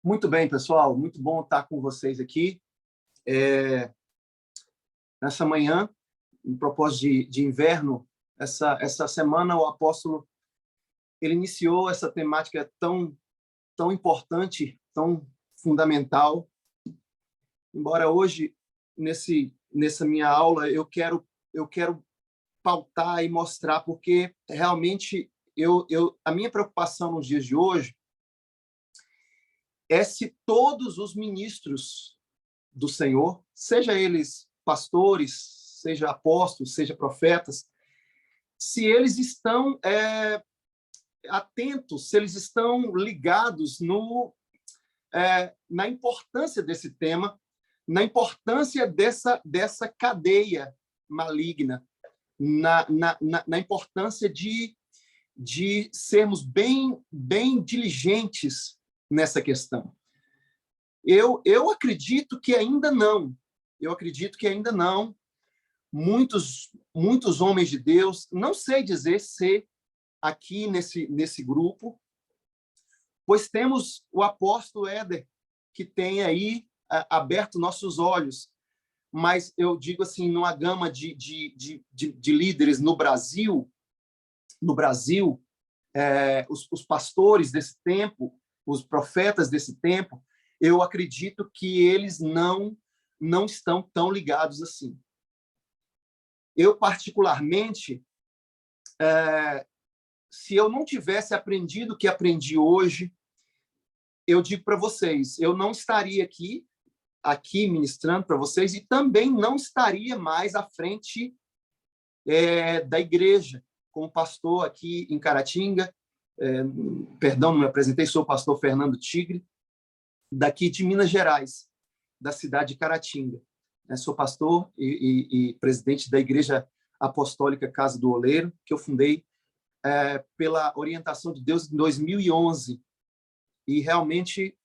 Muito bem, pessoal. Muito bom estar com vocês aqui. Nessa manhã, em propósito de inverno, essa semana o apóstolo ele iniciou essa temática tão importante, tão fundamental. Embora hoje, nessa minha aula, eu quero pautar e mostrar, porque realmente a minha preocupação nos dias de hoje é se todos os ministros do Senhor, seja eles pastores, seja apóstolos, seja profetas, se eles estão atentos, se eles estão ligados na importância desse tema, na importância dessa cadeia maligna, na importância de sermos bem diligentes nessa questão. Eu acredito que ainda não. Eu acredito que ainda não. Muitos homens de Deus, não sei dizer se aqui nesse grupo, pois temos o apóstolo Éder, que tem aí aberto nossos olhos, mas eu digo assim, numa gama de líderes no Brasil, os pastores desse tempo, os profetas desse tempo, eu acredito que eles não estão tão ligados assim. Eu, particularmente, se eu não tivesse aprendido o que aprendi hoje, eu digo para vocês, eu não estaria aqui ministrando para vocês e também não estaria mais à frente da igreja, como pastor aqui em Caratinga. Perdão, não me apresentei, sou o pastor Fernando Tigre, daqui de Minas Gerais, da cidade de Caratinga. Sou pastor e presidente da Igreja Apostólica Casa do Oleiro, que eu fundei pela orientação de Deus em 2011. E realmente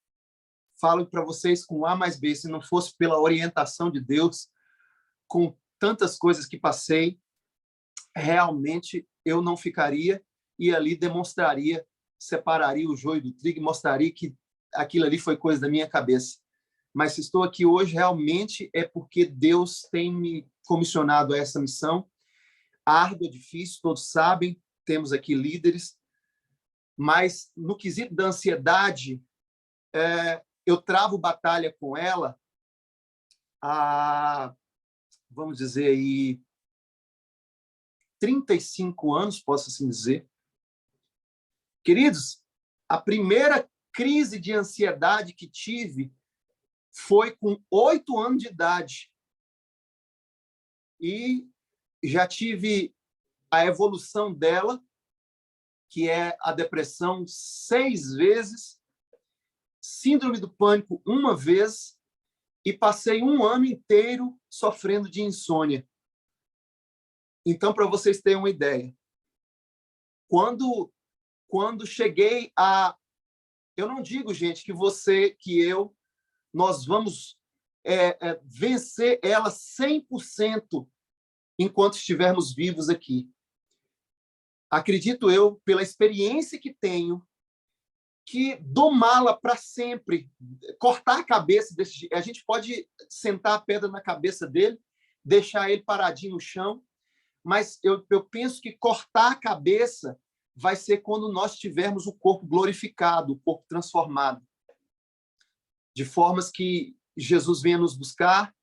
falo para vocês com A mais B, se não fosse pela orientação de Deus, com tantas coisas que passei, realmente eu não ficaria e ali demonstraria, separaria o joio do trigo e mostraria que aquilo ali foi coisa da minha cabeça. Mas se estou aqui hoje, realmente é porque Deus tem me comissionado a essa missão. Árdua, difícil, todos sabem, temos aqui líderes, mas no quesito da ansiedade, eu travo batalha com ela há, vamos dizer, aí, 35 anos, posso assim dizer. Queridos, a primeira crise de ansiedade que tive foi com 8 anos de idade. E já tive a evolução dela, que é a depressão 6 vezes, síndrome do pânico 1 vez, e passei 1 ano inteiro sofrendo de insônia. Então, para vocês terem uma ideia, quando cheguei a... Eu não digo, gente, que você, que eu, nós vamos vencer ela 100% enquanto estivermos vivos aqui. Acredito eu, pela experiência que tenho, que domá-la para sempre, cortar a cabeça desse... A gente pode sentar a pedra na cabeça dele, deixar ele paradinho no chão, mas eu penso que cortar a cabeça vai ser quando nós tivermos o corpo glorificado, o corpo transformado, de formas que Jesus venha nos buscar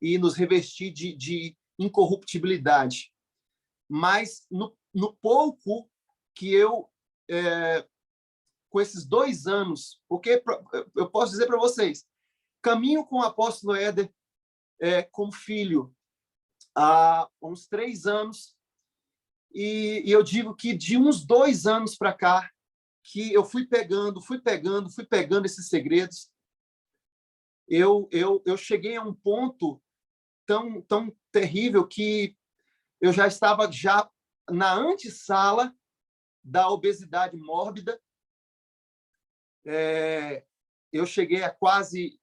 e nos revestir de incorruptibilidade. Mas no pouco que eu, com esses 2 anos, porque eu posso dizer para vocês, caminho com o apóstolo Éder como filho há uns 3 anos, e eu digo que de uns 2 anos para cá, que eu fui pegando esses segredos, eu cheguei a um ponto tão terrível que eu já estava na antessala da obesidade mórbida. Eu cheguei a quase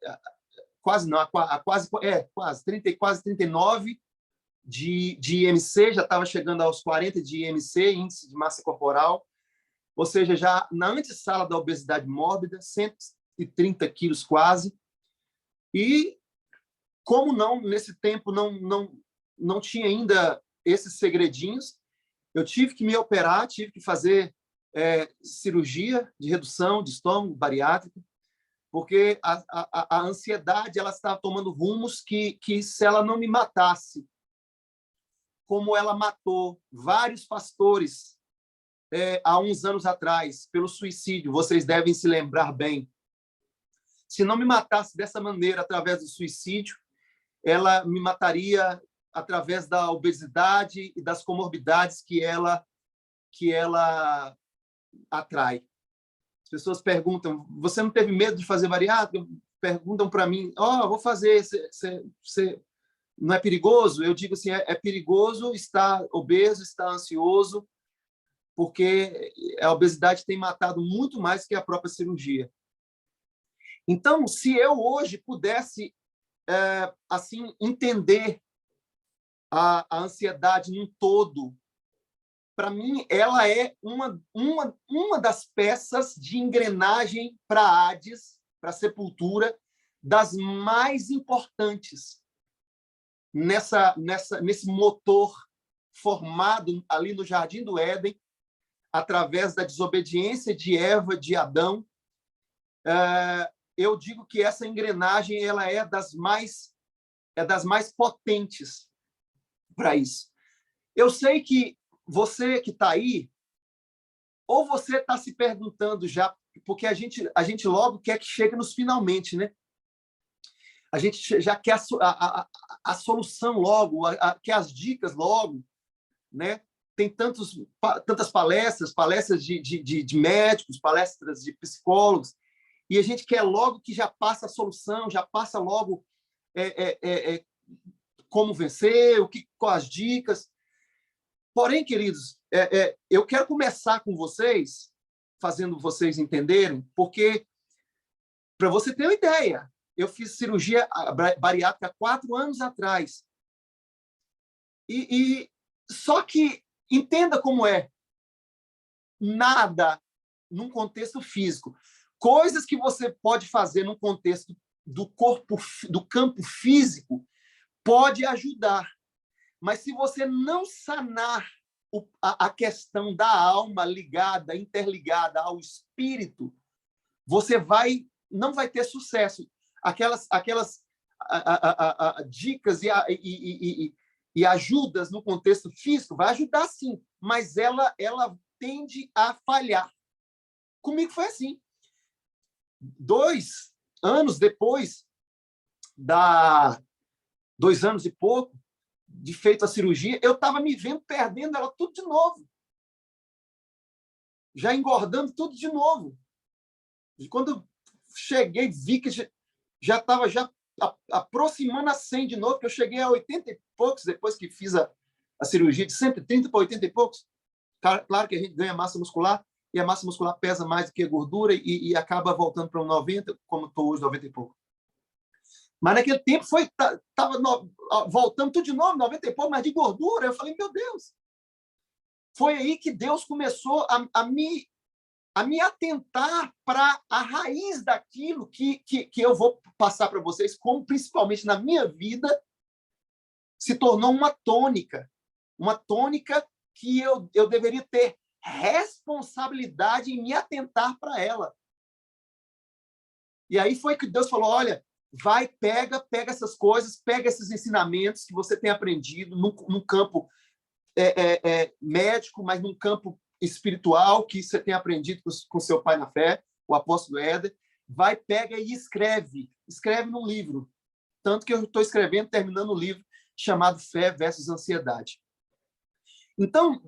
39 de IMC, já estava chegando aos 40 de IMC, índice de massa corporal, ou seja, já na antessala da obesidade mórbida, 130 quilos quase. E como não, nesse tempo, não tinha ainda esses segredinhos, eu tive que me operar, tive que fazer cirurgia de redução de estômago bariátrica, porque a ansiedade ela estava tomando rumos que se ela não me matasse, como ela matou vários pastores há uns anos atrás, pelo suicídio, vocês devem se lembrar bem. Se não me matasse dessa maneira, através do suicídio, ela me mataria através da obesidade e das comorbidades que ela atrai. As pessoas perguntam, você não teve medo de fazer bariátrica? Perguntam para mim, vou fazer, você não é perigoso? Eu digo assim, é perigoso estar obeso, estar ansioso, porque a obesidade tem matado muito mais que a própria cirurgia. Então, se eu hoje pudesse assim entender a ansiedade num todo, para mim, ela é uma das peças de engrenagem para a Hades, para a sepultura, das mais importantes nesse motor formado ali no Jardim do Éden, através da desobediência de Eva, de Adão. Eu digo que essa engrenagem ela é das mais potentes para isso. Eu sei que você que está aí, ou você está se perguntando já, porque a gente logo quer que chegue nos finalmente, né? A gente já quer a solução logo, quer as dicas logo, né? Tem tantas palestras de médicos, palestras de psicólogos, e a gente quer logo que já passa a solução, já passa logo como vencer, quais as dicas. Porém, queridos, eu quero começar com vocês, fazendo vocês entenderem, porque, para você ter uma ideia, eu fiz cirurgia bariátrica há 4 anos atrás. Só que, entenda como é, nada num contexto físico. Coisas que você pode fazer num contexto do campo físico, pode ajudar. Mas se você não sanar a questão da alma interligada ao espírito, você não vai ter sucesso. Aquelas dicas e ajudas no contexto físico vai ajudar sim, mas ela tende a falhar. Comigo foi assim. 2 anos depois 2 anos e pouco de feito a cirurgia, eu estava me vendo perdendo ela tudo de novo. Já engordando tudo de novo. E quando eu cheguei, vi que já estava aproximando a 100 de novo, que eu cheguei a 80 e poucos, depois que fiz a cirurgia, de 130 para 80 e poucos. Claro que a gente ganha massa muscular, e a massa muscular pesa mais do que a gordura, e acaba voltando para um 90, como estou hoje, 90 e pouco. Mas naquele tempo estava voltando tudo de novo, 90 e pouco, mas de gordura. Eu falei, meu Deus. Foi aí que Deus começou a me atentar para a raiz daquilo que eu vou passar para vocês, como principalmente na minha vida se tornou uma tônica que eu deveria ter responsabilidade em me atentar para ela. E aí foi que Deus falou, olha, pega essas coisas, pega esses ensinamentos que você tem aprendido num campo médico, mas num campo espiritual que você tem aprendido com seu pai na fé, o apóstolo Éder, pega e escreve num livro. Tanto que eu estou terminando o livro chamado Fé versus Ansiedade. Então,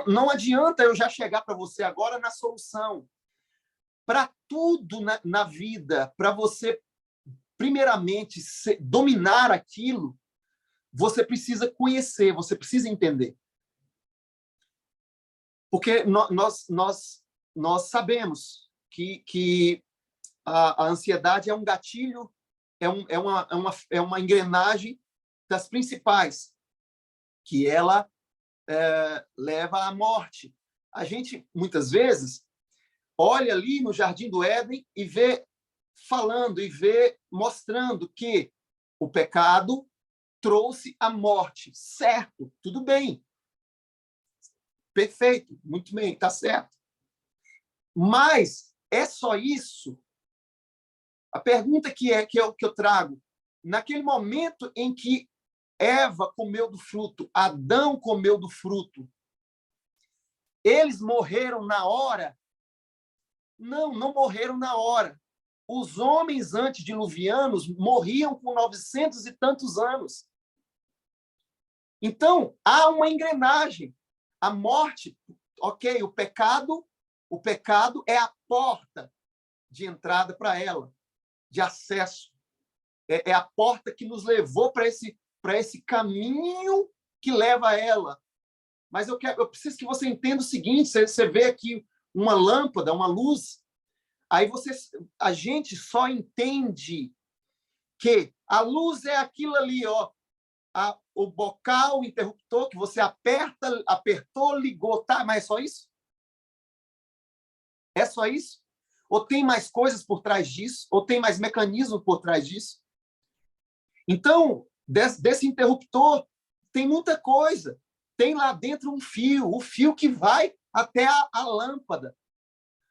não adianta eu já chegar para você agora na solução. Para tudo na vida, para você, primeiramente, dominar aquilo, você precisa conhecer, você precisa entender. Porque nós sabemos que a ansiedade é um gatilho, é uma engrenagem das principais, que ela leva à morte. A gente, muitas vezes, olha ali no Jardim do Éden e vê falando e mostrando que o pecado trouxe a morte. Certo, tudo bem. Perfeito, muito bem, está certo. Mas é só isso? A pergunta que eu trago, naquele momento em que Eva comeu do fruto, Adão comeu do fruto, eles morreram na hora? Não, não morreram na hora. Os homens antediluvianos morriam com 900 e tantos anos. Então, há uma engrenagem. A morte, ok, o pecado é a porta de entrada para ela, de acesso. É a porta que nos levou para esse caminho que leva a ela. Mas eu preciso que você entenda o seguinte: você vê aqui uma lâmpada, uma luz, aí a gente só entende que a luz é aquilo ali, ó, o bocal, o interruptor, que você apertou, ligou, tá? Mas é só isso? É só isso? Ou tem mais coisas por trás disso? Ou tem mais mecanismo por trás disso? Então, desse interruptor, tem muita coisa. Tem lá dentro um fio, o fio que vai até a lâmpada.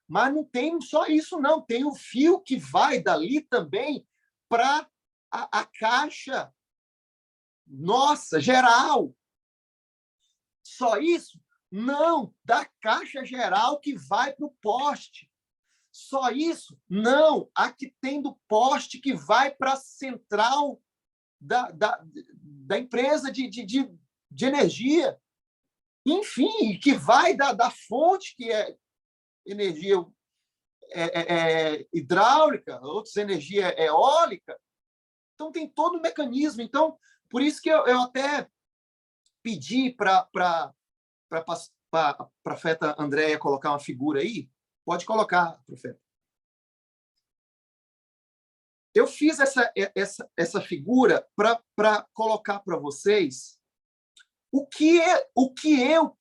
Mas não tem só isso, não. Tem o fio que vai dali também para a caixa nossa, geral. Só isso? Não, da caixa geral que vai para o poste. Só isso? Não, a que tem do poste que vai para a central da empresa de energia. Enfim, que vai da fonte, que é energia hidráulica, outras energia eólica. Então, tem todo o mecanismo. Então, por isso que eu até pedi para a profeta Andréia colocar uma figura aí. Pode colocar, profeta. Eu fiz essa figura para colocar para vocês o que eu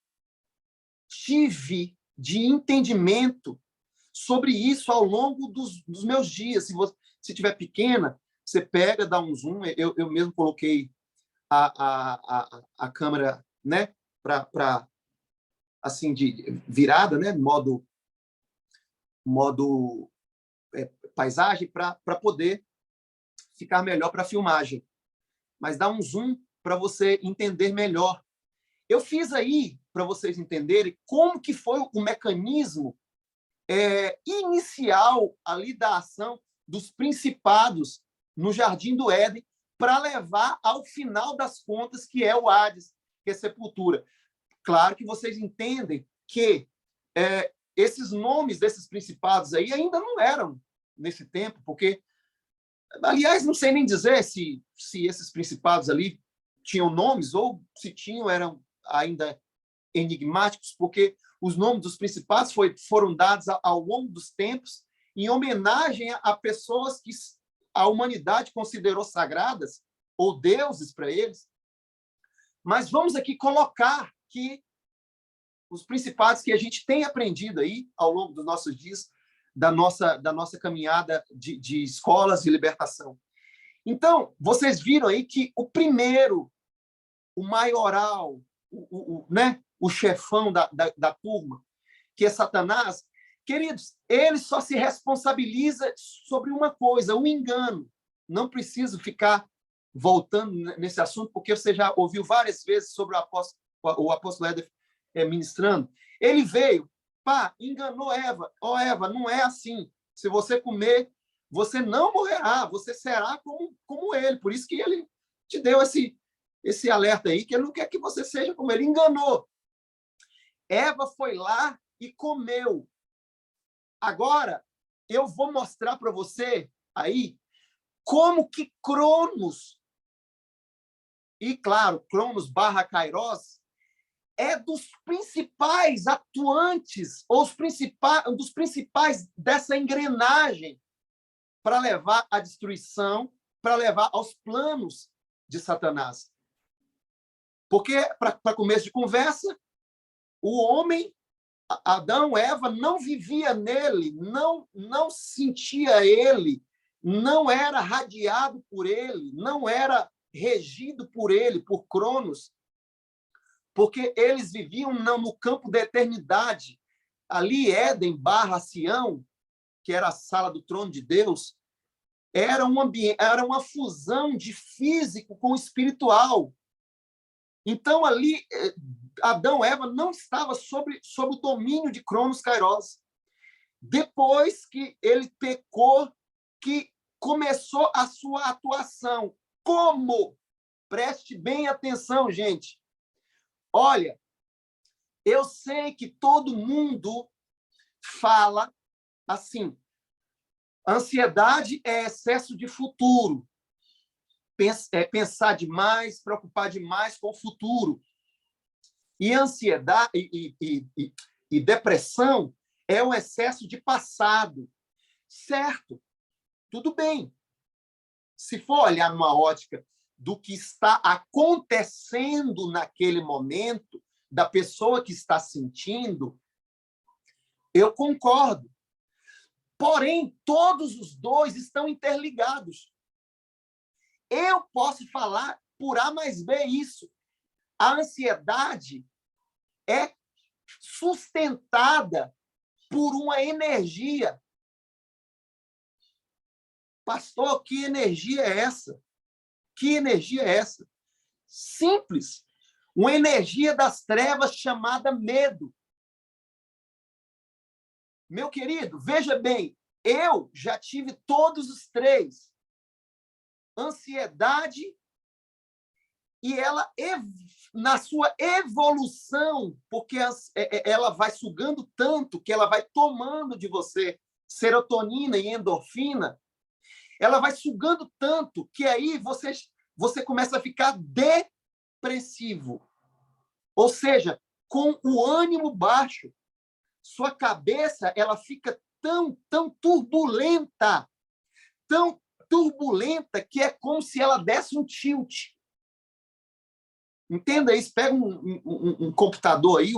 tive de entendimento sobre isso ao longo dos meus dias. Se tiver pequena, você pega, dá um zoom. Eu mesmo coloquei a câmera, né, para assim, de virada, né, modo paisagem, para poder ficar melhor para a filmagem. Mas dá um zoom para você entender melhor. Eu fiz aí, para vocês entenderem, como que foi o mecanismo inicial ali da ação dos principados no Jardim do Éden, para levar ao final das contas, que é o Hades, que é sepultura. Claro que vocês entendem que esses nomes desses principados aí ainda não eram nesse tempo, porque, aliás, não sei nem dizer se esses principados ali tinham nomes, ou se tinham, eram ainda enigmáticos, porque os nomes dos principados foram dados ao longo dos tempos em homenagem a pessoas que a humanidade considerou sagradas, ou deuses para eles. Mas vamos aqui colocar que os principados que a gente tem aprendido aí ao longo dos nossos dias, da nossa caminhada de escolas de libertação. Então, vocês viram aí que o primeiro, o maioral, né, o chefão da turma, que é Satanás, queridos, ele só se responsabiliza sobre uma coisa, o engano. Não preciso ficar voltando nesse assunto, porque você já ouviu várias vezes sobre o apóstolo Éder ministrando. Ele veio, enganou Eva. Eva, não é assim. Se você comer, você não morrerá, você será como ele. Por isso que ele te deu esse alerta aí, que ele não quer que você seja como ele. Enganou. Eva foi lá e comeu. Agora, eu vou mostrar para você aí como que Cronos, e claro, Cronos / Kairos, é dos principais atuantes, ou dos principais dessa engrenagem para levar à destruição, para levar aos planos de Satanás. Porque, para começo de conversa, o homem, Adão, Eva, não vivia nele, não sentia ele não era radiado por ele, não era regido por ele, por Cronos, porque eles viviam no campo da eternidade. Ali, Éden barra Sião, que era a sala do trono de Deus, era uma fusão de físico com espiritual. Então, ali, Adão e Eva não estavam sob o domínio de Cronos Kairos. Depois que ele pecou, que começou a sua atuação. Como? Preste bem atenção, gente. Olha, eu sei que todo mundo fala assim, ansiedade é excesso de futuro. É pensar demais, preocupar demais com o futuro. E ansiedade e depressão é um excesso de passado. Certo, tudo bem. Se for olhar numa ótica do que está acontecendo naquele momento, da pessoa que está sentindo, eu concordo. Porém, todos os dois estão interligados. Eu posso falar por A mais B isso. A ansiedade é sustentada por uma energia. Pastor, que energia é essa? Que energia é essa? Simples. Uma energia das trevas chamada medo. Meu querido, veja bem, eu já tive todos os três. Ansiedade, e ela, na sua evolução, porque ela vai sugando tanto que ela vai tomando de você serotonina e endorfina, ela vai sugando tanto que aí você começa a ficar depressivo. Ou seja, com o ânimo baixo. Sua cabeça ela fica tão turbulenta, que é como se ela desse um tilt. Entenda isso, pega um computador aí,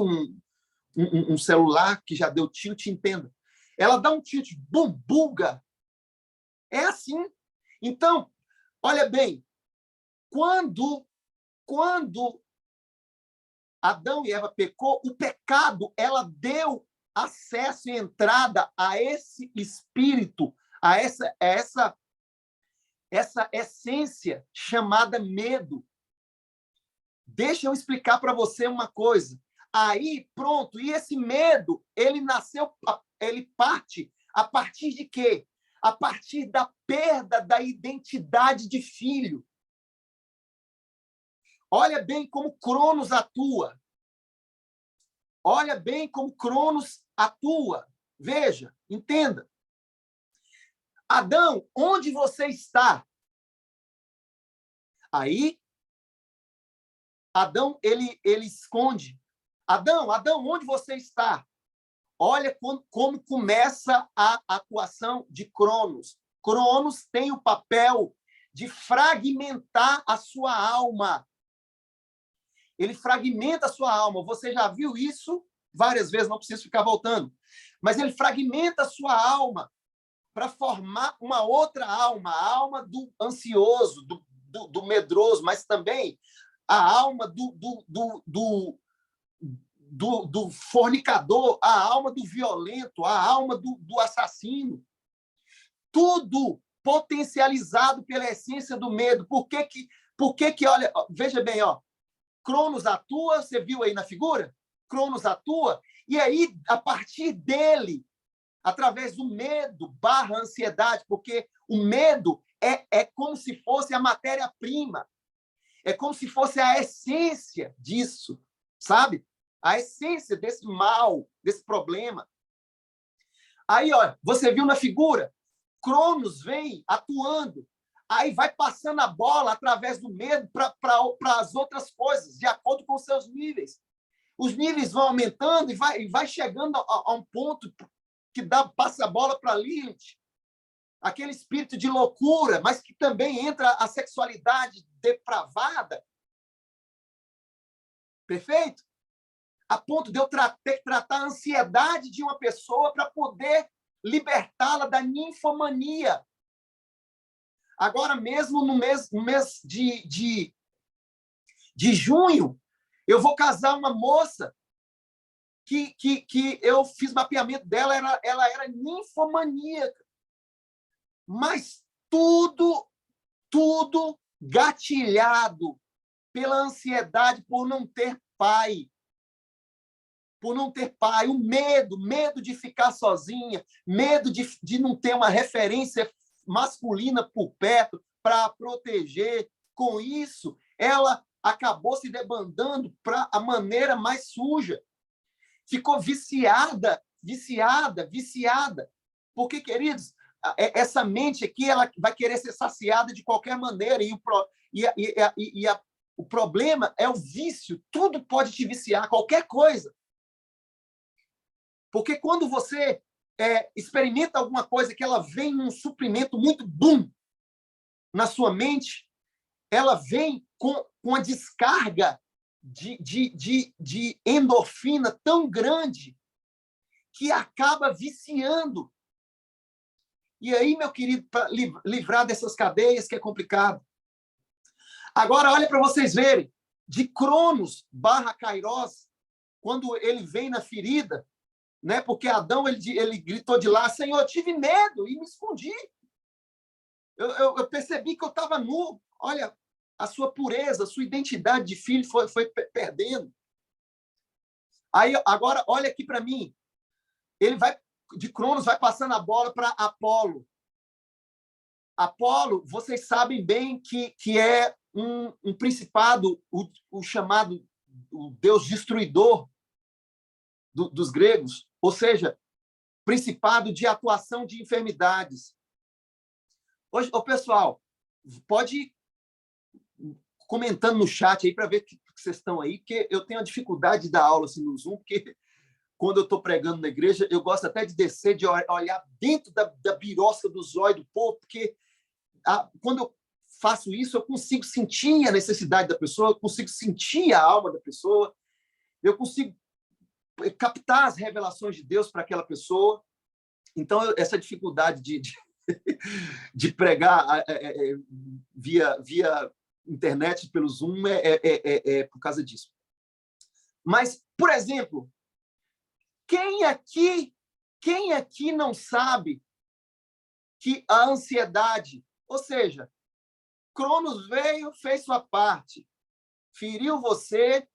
um celular que já deu tilt, entenda. Ela dá um tilt, bum, buga. É assim. Então, olha bem, quando Adão e Eva pecou, o pecado ela deu acesso e entrada a esse espírito, a essa essência chamada medo. Deixa eu explicar para você uma coisa. Aí, pronto, e esse medo, ele parte a partir de quê? A partir da perda da identidade de filho. Olha bem como Cronos atua. Olha bem como Cronos atua. Veja, entenda. Adão, onde você está? Aí, Adão, ele esconde. Adão, onde você está? Olha como começa a atuação de Cronos. Cronos tem o papel de fragmentar a sua alma. Ele fragmenta a sua alma. Você já viu isso várias vezes, não preciso ficar voltando. Mas ele fragmenta a sua alma para formar uma outra alma, a alma do ansioso, do medroso, mas também a alma do fornicador, a alma do violento, a alma do assassino. Tudo potencializado pela essência do medo. Por que, olha, veja bem, ó, Cronos atua, você viu aí na figura? Cronos atua, e aí, a partir dele, através do medo barra ansiedade, porque o medo é como se fosse a matéria-prima, é como se fosse a essência disso, sabe? A essência desse mal, desse problema. Aí, ó, você viu na figura? Cronos vem atuando, aí vai passando a bola através do medo para as outras coisas, de acordo com os seus níveis. Os níveis vão aumentando e vai chegando a um ponto que passa a bola para Lilith, aquele espírito de loucura, mas que também entra a sexualidade depravada. Perfeito? A ponto de eu ter que tratar a ansiedade de uma pessoa para poder libertá-la da ninfomania. Agora mesmo, no mês de junho, eu vou casar uma moça que eu fiz mapeamento dela, ela era ninfomaníaca. Mas tudo gatilhado pela ansiedade por não ter pai. Por não ter pai, o medo de ficar sozinha, medo de não ter uma referência masculina por perto para proteger. Com isso, ela acabou se debandando para a maneira mais suja. Ficou viciada. Porque, queridos, essa mente aqui ela vai querer ser saciada de qualquer maneira. O problema é o vício. Tudo pode te viciar, qualquer coisa. Porque quando você experimenta alguma coisa que ela vem num suprimento muito boom na sua mente, ela vem com a descarga de endorfina tão grande que acaba viciando. E aí, meu querido, para livrar dessas cadeias, que é complicado. Agora, olha para vocês verem, de Cronos / Kairos, quando ele vem na ferida, né? Porque Adão ele gritou de lá, Senhor, eu tive medo e me escondi. Eu percebi que eu estava nu. Olha, a sua pureza, a sua identidade de filho foi perdendo. Aí, agora, olha aqui para mim. Ele vai, de Cronos, vai passando a bola para Apolo. Apolo, vocês sabem bem que é um principado, o chamado o Deus destruidor dos gregos, ou seja, principado de atuação de enfermidades. Hoje, pessoal, pode ir comentando no chat aí para ver que vocês estão aí, porque eu tenho a dificuldade de dar aula assim, no Zoom, porque quando eu estou pregando na igreja, eu gosto até de descer, de olhar dentro da birosca do zóio do povo, porque quando eu faço isso, eu consigo sentir a necessidade da pessoa, eu consigo sentir a alma da pessoa, eu consigo captar as revelações de Deus para aquela pessoa. Então, essa dificuldade de pregar via internet, pelo Zoom, é por causa disso. Mas, por exemplo, quem aqui não sabe que a ansiedade, ou seja, Cronos veio, fez sua parte, feriu você,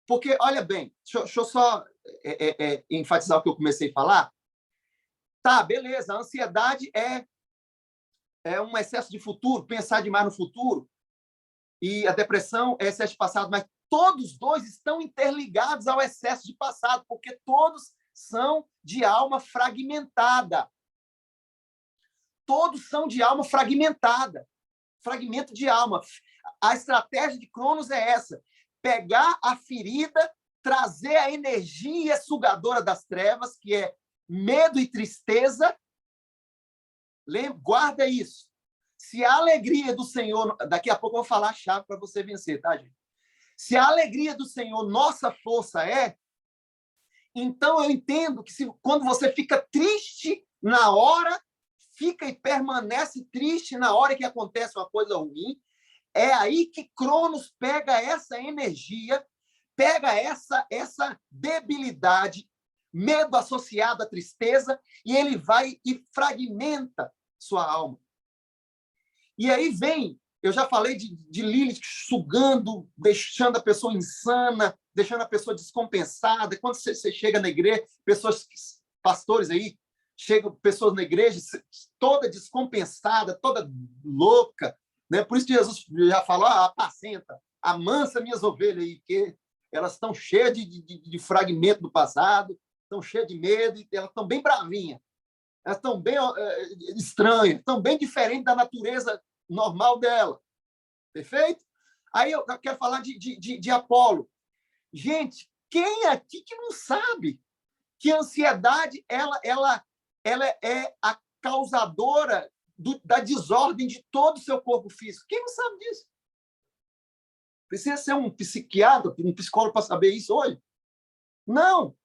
porque, olha bem, deixa eu só enfatizar o que eu comecei a falar. Tá, beleza, a ansiedade é um excesso de futuro, pensar demais no futuro, e a depressão é excesso de passado, mas todos dois estão interligados ao excesso de passado, porque todos são de alma fragmentada. Todos são de alma fragmentada. Fragmento de alma. A estratégia de Cronos é essa: pegar a ferida, trazer a energia sugadora das trevas, que é medo e tristeza. Guarda isso. Se a alegria do Senhor... Daqui a pouco eu vou falar a chave para você vencer, tá, gente? Se a alegria do Senhor nossa força então eu entendo que quando você fica triste na hora, fica e permanece triste na hora que acontece uma coisa ruim, é aí que Cronos pega essa energia, pega essa debilidade, medo associado à tristeza, e ele vai e fragmenta sua alma. E aí vem, eu já falei de Lilith sugando, deixando a pessoa insana, deixando a pessoa descompensada. Quando você chega na igreja, pastores aí, chegam pessoas na igreja toda descompensada, toda louca, né? Por isso que Jesus já falou, apacenta, amansa minhas ovelhas aí, porque elas estão cheias de fragmento do passado, estão cheias de medo, e elas estão bem bravinhas, elas estão bem estranhas, estão bem diferentes da natureza normal dela. Perfeito? Aí eu quero falar de Apolo. Gente, quem aqui que não sabe que a ansiedade ela é a causadora da desordem de todo o seu corpo físico? Quem não sabe disso? Precisa ser um psiquiatra, um psicólogo para saber isso hoje? Não.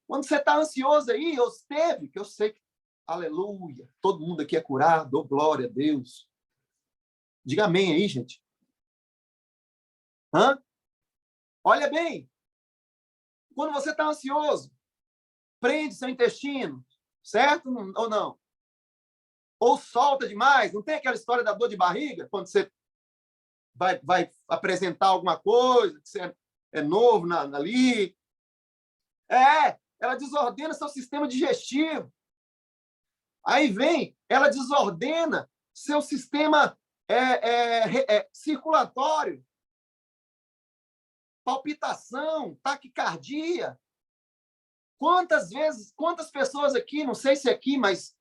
Quando você está ansioso aí, eu esteve, que eu sei que, aleluia, todo mundo aqui é curado, oh, glória a Deus. Diga amém aí, gente. Hã? Olha bem, quando você está ansioso, prende seu intestino, certo ou não? Ou solta demais, não tem aquela história da dor de barriga, quando você vai apresentar alguma coisa, que você é novo ali. Ela desordena seu sistema digestivo. Aí vem, ela desordena seu sistema circulatório, palpitação, taquicardia. Quantas pessoas aqui, não sei se aqui, mas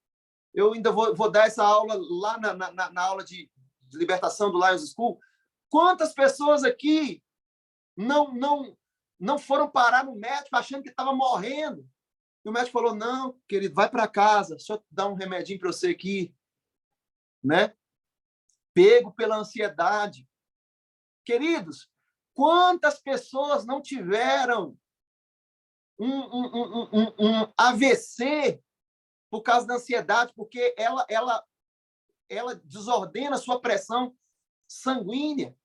eu ainda vou dar essa aula lá na aula de libertação do Lions School. Quantas pessoas aqui não foram parar no médico achando que estava morrendo? E o médico falou, não, querido, vai para casa, deixa eu dar um remedinho para você aqui. Né? Pego pela ansiedade. Queridos, quantas pessoas não tiveram um AVC por causa da ansiedade, porque ela desordena a sua pressão sanguínea.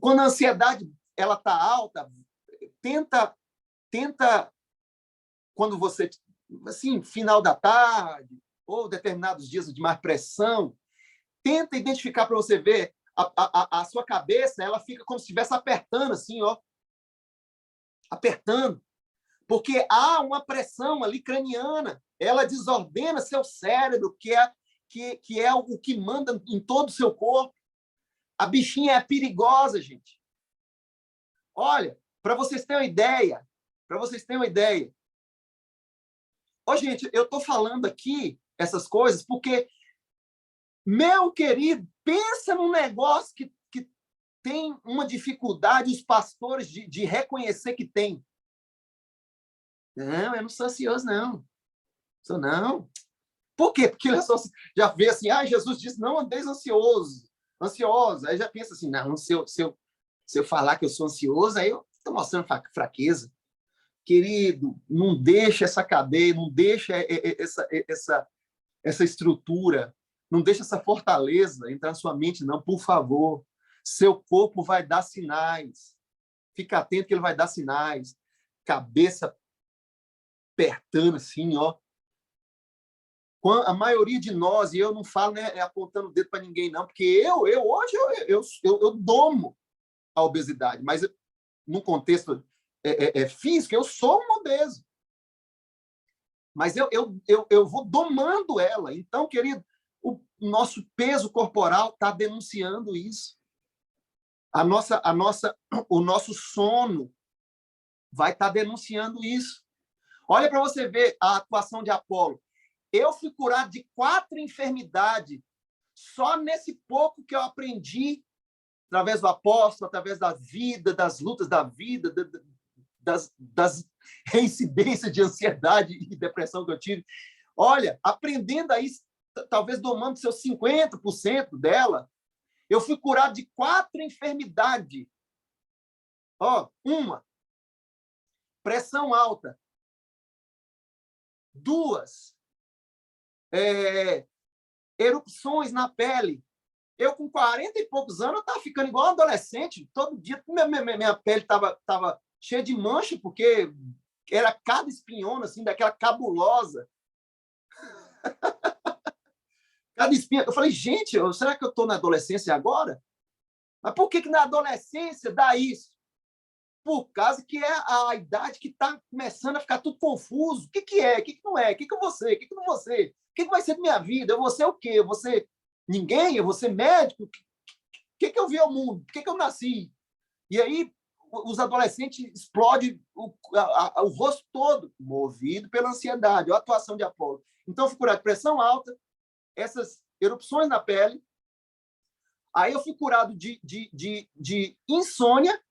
Quando a ansiedade ela está alta, tenta, quando você, assim, final da tarde, ou determinados dias de mais pressão, tenta identificar para você ver a sua cabeça, ela fica como se estivesse apertando, assim, ó. Apertando. Porque há uma pressão ali craniana, ela desordena seu cérebro, que é o que manda em todo o seu corpo. A bichinha é perigosa, gente. Olha, para vocês terem uma ideia, Ô, gente, eu estou falando aqui essas coisas porque, meu querido, pensa num negócio que tem uma dificuldade os pastores de reconhecer que tem. Não, eu não sou ansioso, não. Sou não. Por quê? Porque ele já vê assim, Jesus disse, não andeis ansiosa. Aí já pensa assim, não, se eu falar que eu sou ansioso, aí eu estou mostrando fraqueza. Querido, não deixa essa cadeia, não deixa essa estrutura, não deixa essa fortaleza entrar na sua mente, não, por favor. Seu corpo vai dar sinais. Fica atento que ele vai dar sinais. Cabeça apertando assim, ó. A maioria de nós, e eu não falo, né, apontando o dedo para ninguém, não, porque hoje eu domo a obesidade, mas no contexto físico, eu sou um obeso. Mas eu vou domando ela. Então, querido, o nosso peso corporal está denunciando isso. O nosso sono vai estar denunciando isso. Olha para você ver a atuação de Apolo. Eu fui curado de 4 enfermidades só nesse pouco que eu aprendi através do apóstolo, através da vida, das lutas da vida, das reincidências de ansiedade e depressão que eu tive. Olha, aprendendo aí, talvez domando seus 50% dela, eu fui curado de 4 enfermidades. Ó, 1, pressão alta. 2, erupções na pele. Eu, com 40 e poucos anos, eu estava ficando igual um adolescente. Todo dia, minha pele estava cheia de mancha, porque era cada espinhona, assim, daquela cabulosa. Cada espinha. Eu falei, gente, será que eu estou na adolescência agora? Mas por que na adolescência dá isso? Por causa que é a idade que está começando a ficar tudo confuso. O que é? O que não é? O que eu vou ser? O que não vou ser? O que vai ser da minha vida? Eu vou ser o quê? Eu vou ser ninguém? Eu vou ser médico? O que eu vi ao mundo? Por que eu nasci? E aí, os adolescentes explodem o rosto todo, movido pela ansiedade, a atuação de Apolo. Então, eu fui curado de pressão alta, essas erupções na pele. Aí eu fui curado de insônia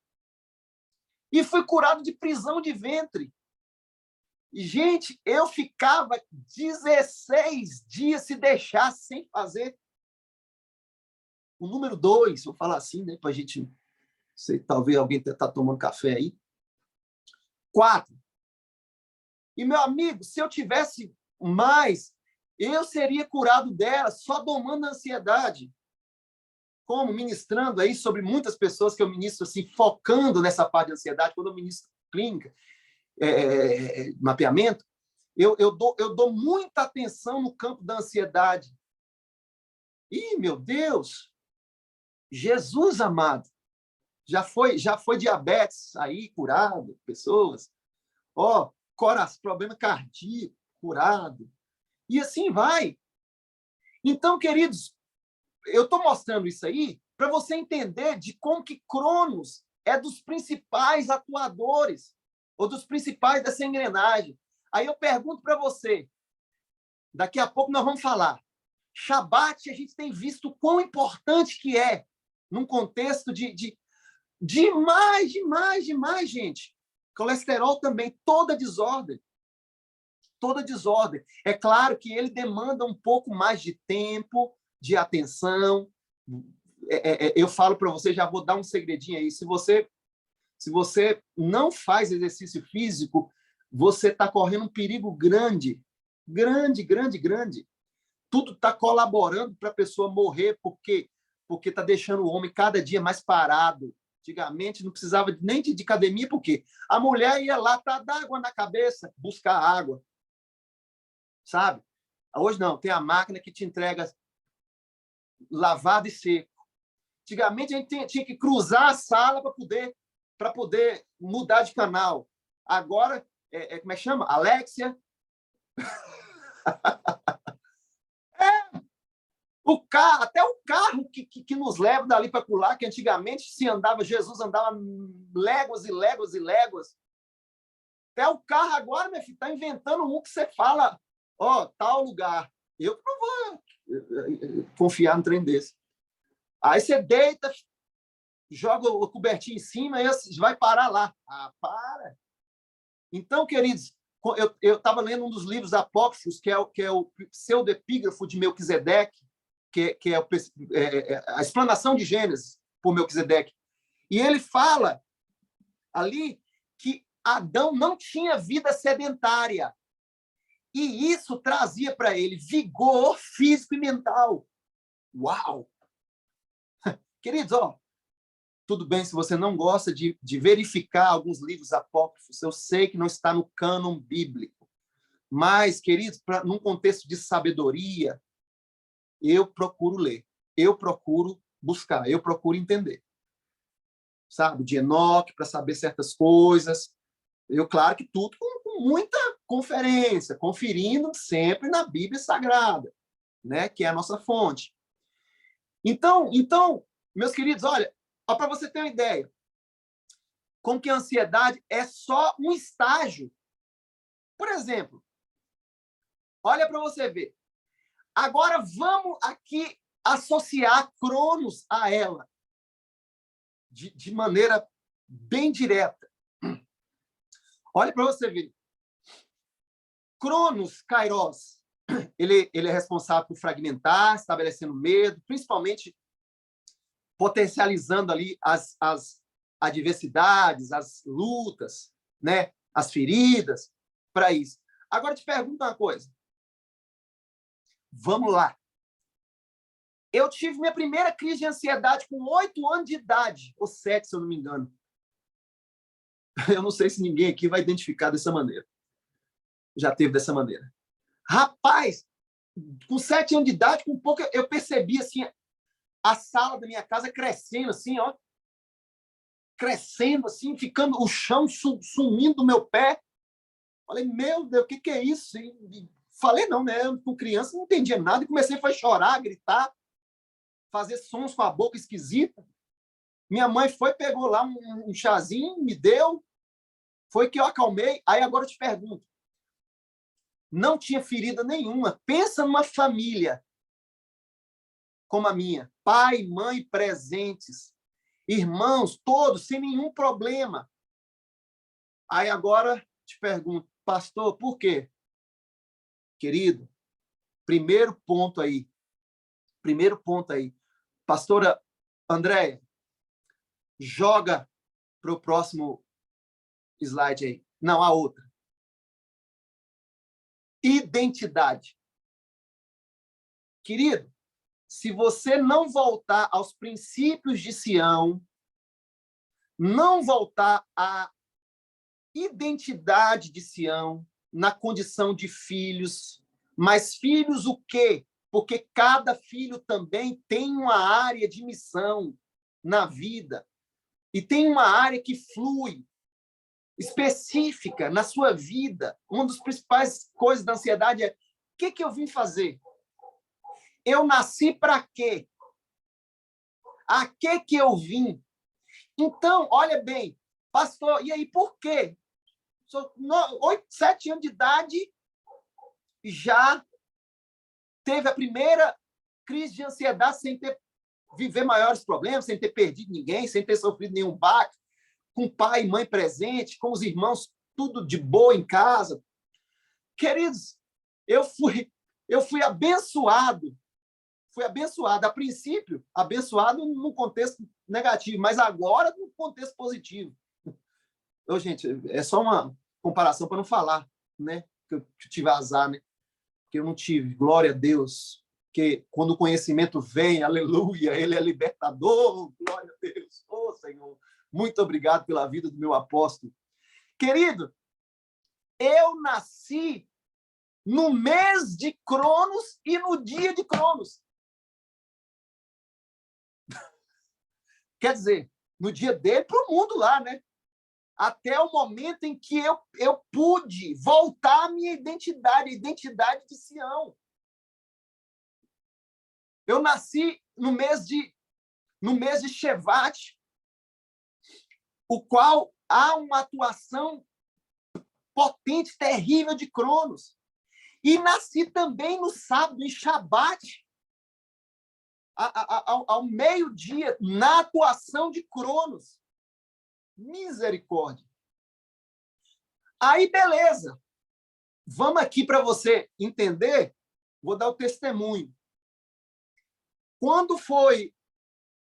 e fui curado de prisão de ventre. E, gente, eu ficava 16 dias se deixasse sem fazer. O número 2, vou falar assim, né, para a gente... Sei, talvez alguém está tomando café aí. 4. E, meu amigo, se eu tivesse mais, eu seria curado dela só domando a ansiedade. Como? Ministrando aí sobre muitas pessoas que eu ministro, assim, focando nessa parte de ansiedade, quando eu ministro clínica, mapeamento, eu dou muita atenção no campo da ansiedade. Ih, meu Deus! Jesus amado! Já foi diabetes aí curado, pessoas. Ó, coração, problema cardíaco curado. E assim vai. Então, queridos, eu estou mostrando isso aí para você entender de como que Cronos é dos principais atuadores, ou dos principais dessa engrenagem. Aí eu pergunto para você, daqui a pouco nós vamos falar, Shabat, a gente tem visto o quão importante que é, num contexto demais, gente. Colesterol também, toda desordem. Toda desordem. É claro que ele demanda um pouco mais de tempo, de atenção. Eu falo para você, já vou dar um segredinho aí. Se você não faz exercício físico, você está correndo um perigo grande. Grande. Tudo está colaborando para a pessoa morrer, porque está deixando o homem cada dia mais parado. Antigamente não precisava nem de academia, porque a mulher ia lá para dar água na cabeça, buscar água. Sabe? Hoje não, tem a máquina que te entrega lavado e seco. Antigamente a gente tinha que cruzar a sala para poder mudar de canal. Agora, como é que chama? Alexia. Até o carro que nos leva dali para lá, que antigamente Jesus andava léguas e léguas e léguas. Até o carro agora, meu filho, está inventando um que você fala, tal lugar. Eu não vou confiar num trem desse. Aí você deita, joga o cobertinho em cima e vai parar lá. Ah, para! Então, queridos, eu estava lendo um dos livros apócrifos, que é o pseudoepígrafo de Melquisedeque, que é a explanação de Gênesis por Melquisedeque. E ele fala ali que Adão não tinha vida sedentária. E isso trazia para ele vigor físico e mental. Uau! Queridos, tudo bem se você não gosta de verificar alguns livros apócrifos, eu sei que não está no cânon bíblico. Mas, queridos, num contexto de sabedoria, eu procuro ler, eu procuro buscar, eu procuro entender. Sabe? De Enoque, para saber certas coisas. Claro que tudo com muita conferência, conferindo sempre na Bíblia Sagrada, né? Que é a nossa fonte. Então, meus queridos, olha, para você ter uma ideia, como que a ansiedade é só um estágio. Por exemplo, olha para você ver. Agora vamos aqui associar Cronos a ela, de maneira bem direta. Olha para você ver. Cronos, Kairos, ele é responsável por fragmentar, estabelecendo medo, principalmente potencializando ali as adversidades, as lutas, né? As feridas, para isso. Agora, te pergunto uma coisa. Vamos lá. Eu tive minha primeira crise de ansiedade com 8 anos de idade, ou 7, se eu não me engano. Eu não sei se ninguém aqui vai identificar dessa maneira. Já teve dessa maneira. Rapaz, com 7 anos de idade, com pouco, eu percebi assim, a sala da minha casa crescendo, assim, crescendo, assim, ficando o chão sumindo do meu pé. Falei, meu Deus, o que é isso? E falei, não, né? Eu, com criança, não entendia nada e comecei a chorar, gritar, fazer sons com a boca esquisita. Minha mãe foi, pegou lá um chazinho, me deu, foi que eu acalmei. Aí agora eu te pergunto, não tinha ferida nenhuma. Pensa numa família como a minha, pai, mãe presentes, irmãos, todos, sem nenhum problema. Aí agora te pergunto, pastor, por quê? Querido, primeiro ponto aí. Pastora Andréia, joga para o próximo slide aí. Não, a outra. Identidade. Querido, se você não voltar aos princípios de Sião, não voltar à identidade de Sião, na condição de filhos, mas filhos o quê? Porque cada filho também tem uma área de missão na vida e tem uma área que flui, específica na sua vida. Uma das principais coisas da ansiedade é: o que eu vim fazer? Eu nasci para quê? A que eu vim? Então, olha bem, pastor, e aí por quê? Sou 7 anos de idade, já teve a primeira crise de ansiedade sem ter viver maiores problemas, sem ter perdido ninguém, sem ter sofrido nenhum baque, com pai e mãe presente, com os irmãos tudo de boa em casa. Queridos, eu fui abençoado. Fui abençoado. A princípio, abençoado num contexto negativo, mas agora num contexto positivo. Gente, é só uma comparação para não falar, né? Que eu tive azar, né? Que eu não tive. Glória a Deus. Que quando o conhecimento vem, aleluia, ele é libertador. Glória a Deus. Oh, Senhor, muito obrigado pela vida do meu apóstolo. Querido, eu nasci no mês de Cronos e no dia de Cronos. Quer dizer, no dia dele para o mundo lá, né? Até o momento em que eu pude voltar à minha identidade, a identidade de Sião. Eu nasci no mês de Shevat, o qual há uma atuação potente, terrível de Cronos. E nasci também no sábado, em Shabat, ao meio-dia, na atuação de Cronos. Misericórdia. Aí, beleza. Vamos aqui para você entender, vou dar o testemunho. Quando foi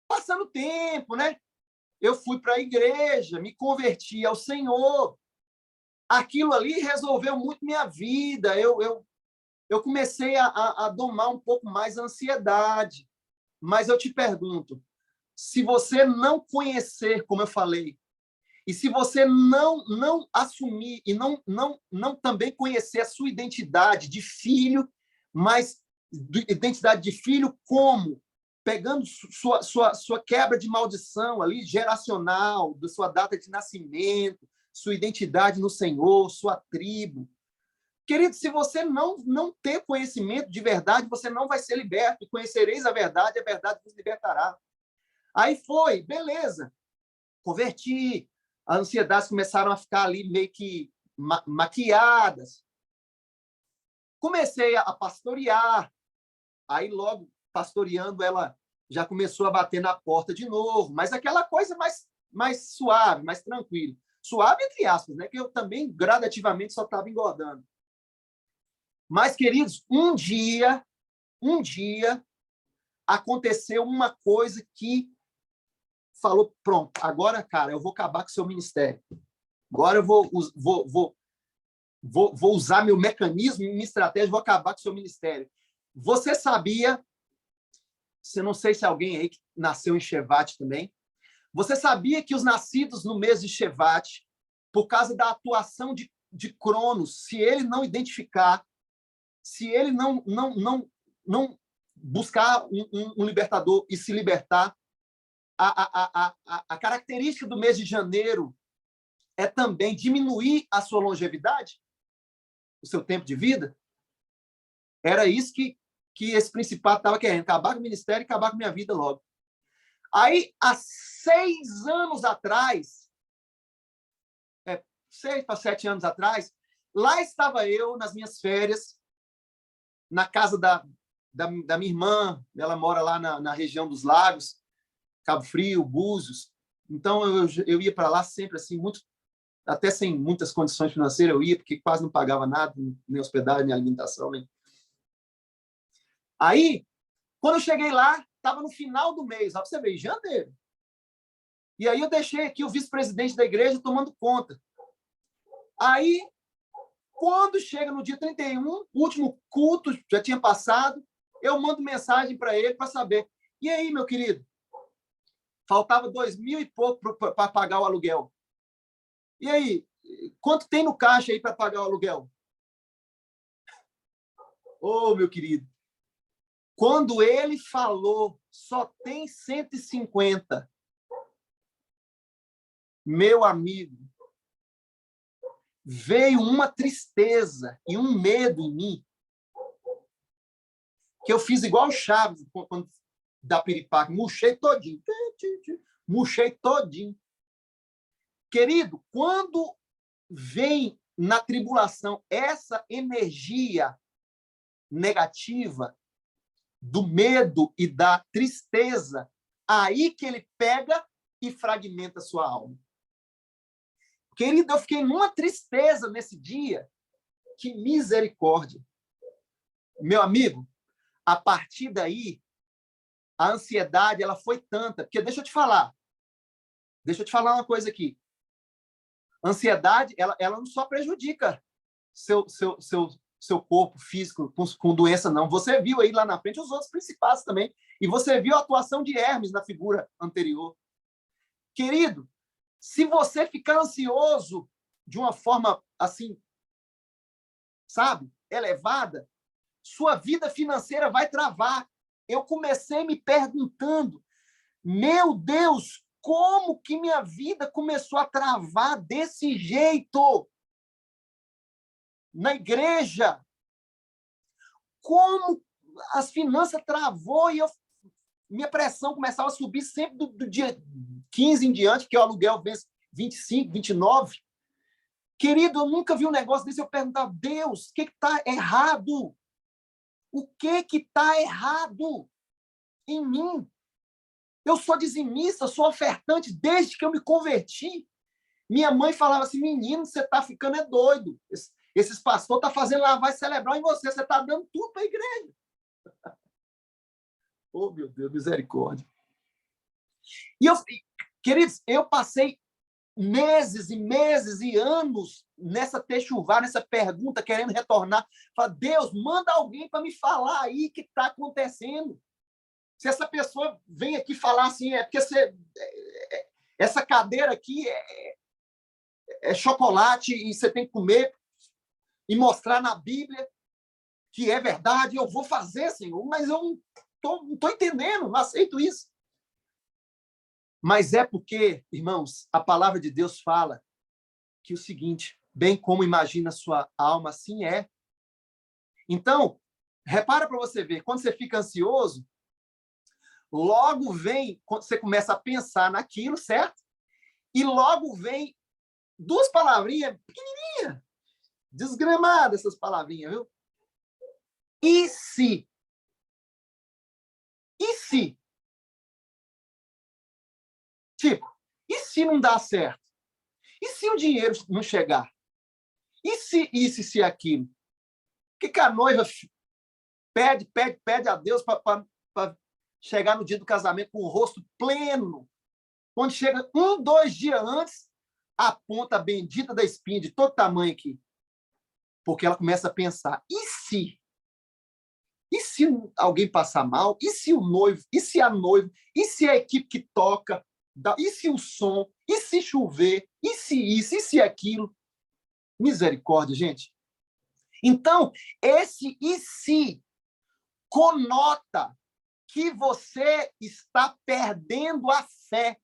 passando o tempo, né? Eu fui para a igreja, me converti ao Senhor. Aquilo ali resolveu muito minha vida. Eu comecei a domar um pouco mais a ansiedade. Mas eu te pergunto, se você não conhecer, como eu falei, e se você não assumir e não também conhecer a sua identidade de filho, mas identidade de filho como? Pegando sua quebra de maldição ali, geracional, da sua data de nascimento, sua identidade no Senhor, sua tribo. Querido, se você não ter conhecimento de verdade, você não vai ser liberto. Conhecereis a verdade vos libertará. Aí foi, beleza. Converti. As ansiedades começaram a ficar ali meio que maquiadas. Comecei a pastorear. Aí, logo, pastoreando, ela já começou a bater na porta de novo. Mas aquela coisa mais suave, mais tranquila. Suave, entre aspas, né? Que eu também, gradativamente, só estava engordando. Mas, queridos, um dia, aconteceu uma coisa que falou: pronto, agora, cara, eu vou acabar com o seu ministério. Agora eu vou usar meu mecanismo, minha estratégia, vou acabar com o seu ministério. Você sabia, não sei se alguém aí que nasceu em Shevat também, você sabia que os nascidos no mês de Shevat, por causa da atuação de Cronos, se ele não identificar, se ele não buscar um libertador e se libertar, a característica do mês de janeiro é também diminuir a sua longevidade, o seu tempo de vida. Era isso que esse principado estava querendo, acabar com o ministério e acabar com a minha vida logo. Aí, há 6 anos atrás, 6 para 7 anos atrás, lá estava eu, nas minhas férias, na casa da minha irmã. Ela mora lá na região dos Lagos, Cabo Frio, Búzios. Então, eu ia para lá sempre, assim, até sem muitas condições financeiras, eu ia, porque quase não pagava nada, nem hospedagem, nem alimentação. Nem... Aí, quando eu cheguei lá, estava no final do mês, ó, para você ver, em janeiro. E aí eu deixei aqui o vice-presidente da igreja tomando conta. Aí, quando chega no dia 31, o último culto já tinha passado, Eu mando mensagem para ele para saber. E aí, meu querido? Faltava 2.000 e pouco para pagar o aluguel. E aí? Quanto tem no caixa aí para pagar o aluguel? Ô, meu querido, quando ele falou, só tem 150, meu amigo, veio uma tristeza e um medo em mim, que eu fiz igual o Chaves, quando da piripaque, murchei todinho. Murchei todinho. Querido, quando vem na tribulação essa energia negativa do medo e da tristeza, aí que ele pega e fragmenta a sua alma. Querido, eu fiquei numa tristeza nesse dia, que misericórdia. Meu amigo, a partir daí, a ansiedade ela foi tanta, porque deixa eu te falar uma coisa aqui. A ansiedade, ela não só prejudica seu corpo físico com doença, não. Você viu aí lá na frente os outros principais também. E você viu a atuação de Hermes na figura anterior. Querido, se você ficar ansioso de uma forma assim, sabe, elevada, sua vida financeira vai travar. Eu comecei me perguntando, meu Deus, como que minha vida começou a travar desse jeito? Na igreja, como as finanças travou e minha pressão começava a subir sempre do dia 15 em diante, que o aluguel vence 25, 29. Querido, eu nunca vi um negócio desse. Eu perguntava, Deus, o que está errado? O que está errado em mim? Eu sou dizimista, sou ofertante desde que eu me converti. Minha mãe falava assim, menino, você está ficando é doido. Esses pastores estão fazendo lavagem cerebral em você. Você está dando tudo para a igreja. Oh, meu Deus, misericórdia. E queridos, eu passei meses e meses e anos nessa techuvá, nessa pergunta, querendo retornar. Fala, Deus, manda alguém para me falar aí o que está acontecendo. Se essa pessoa vem aqui falar assim, é porque essa cadeira aqui é chocolate e você tem que comer e mostrar na Bíblia que é verdade, eu vou fazer, Senhor, mas eu não estou entendendo, não aceito isso. Mas é porque, irmãos, a palavra de Deus fala que o seguinte, bem como imagina a sua alma, assim é. Então, repara para você ver, quando você fica ansioso, logo vem, quando você começa a pensar naquilo, certo? E logo vem duas palavrinhas pequenininhas, desgramadas essas palavrinhas, viu? E se? E se? Tipo, e se não dá certo? E se o dinheiro não chegar? E se isso e se aquilo? O que a noiva pede a Deus para chegar no dia do casamento com o rosto pleno? Quando chega 2 dias antes, a ponta bendita da espinha de todo tamanho aqui. Porque ela começa a pensar, e se? E se alguém passar mal? E se o noivo? E se a noiva? E se a equipe que toca? E se o som? E se chover? E se isso? E se aquilo? Misericórdia, gente. Então, esse e se conota que você está perdendo a fé.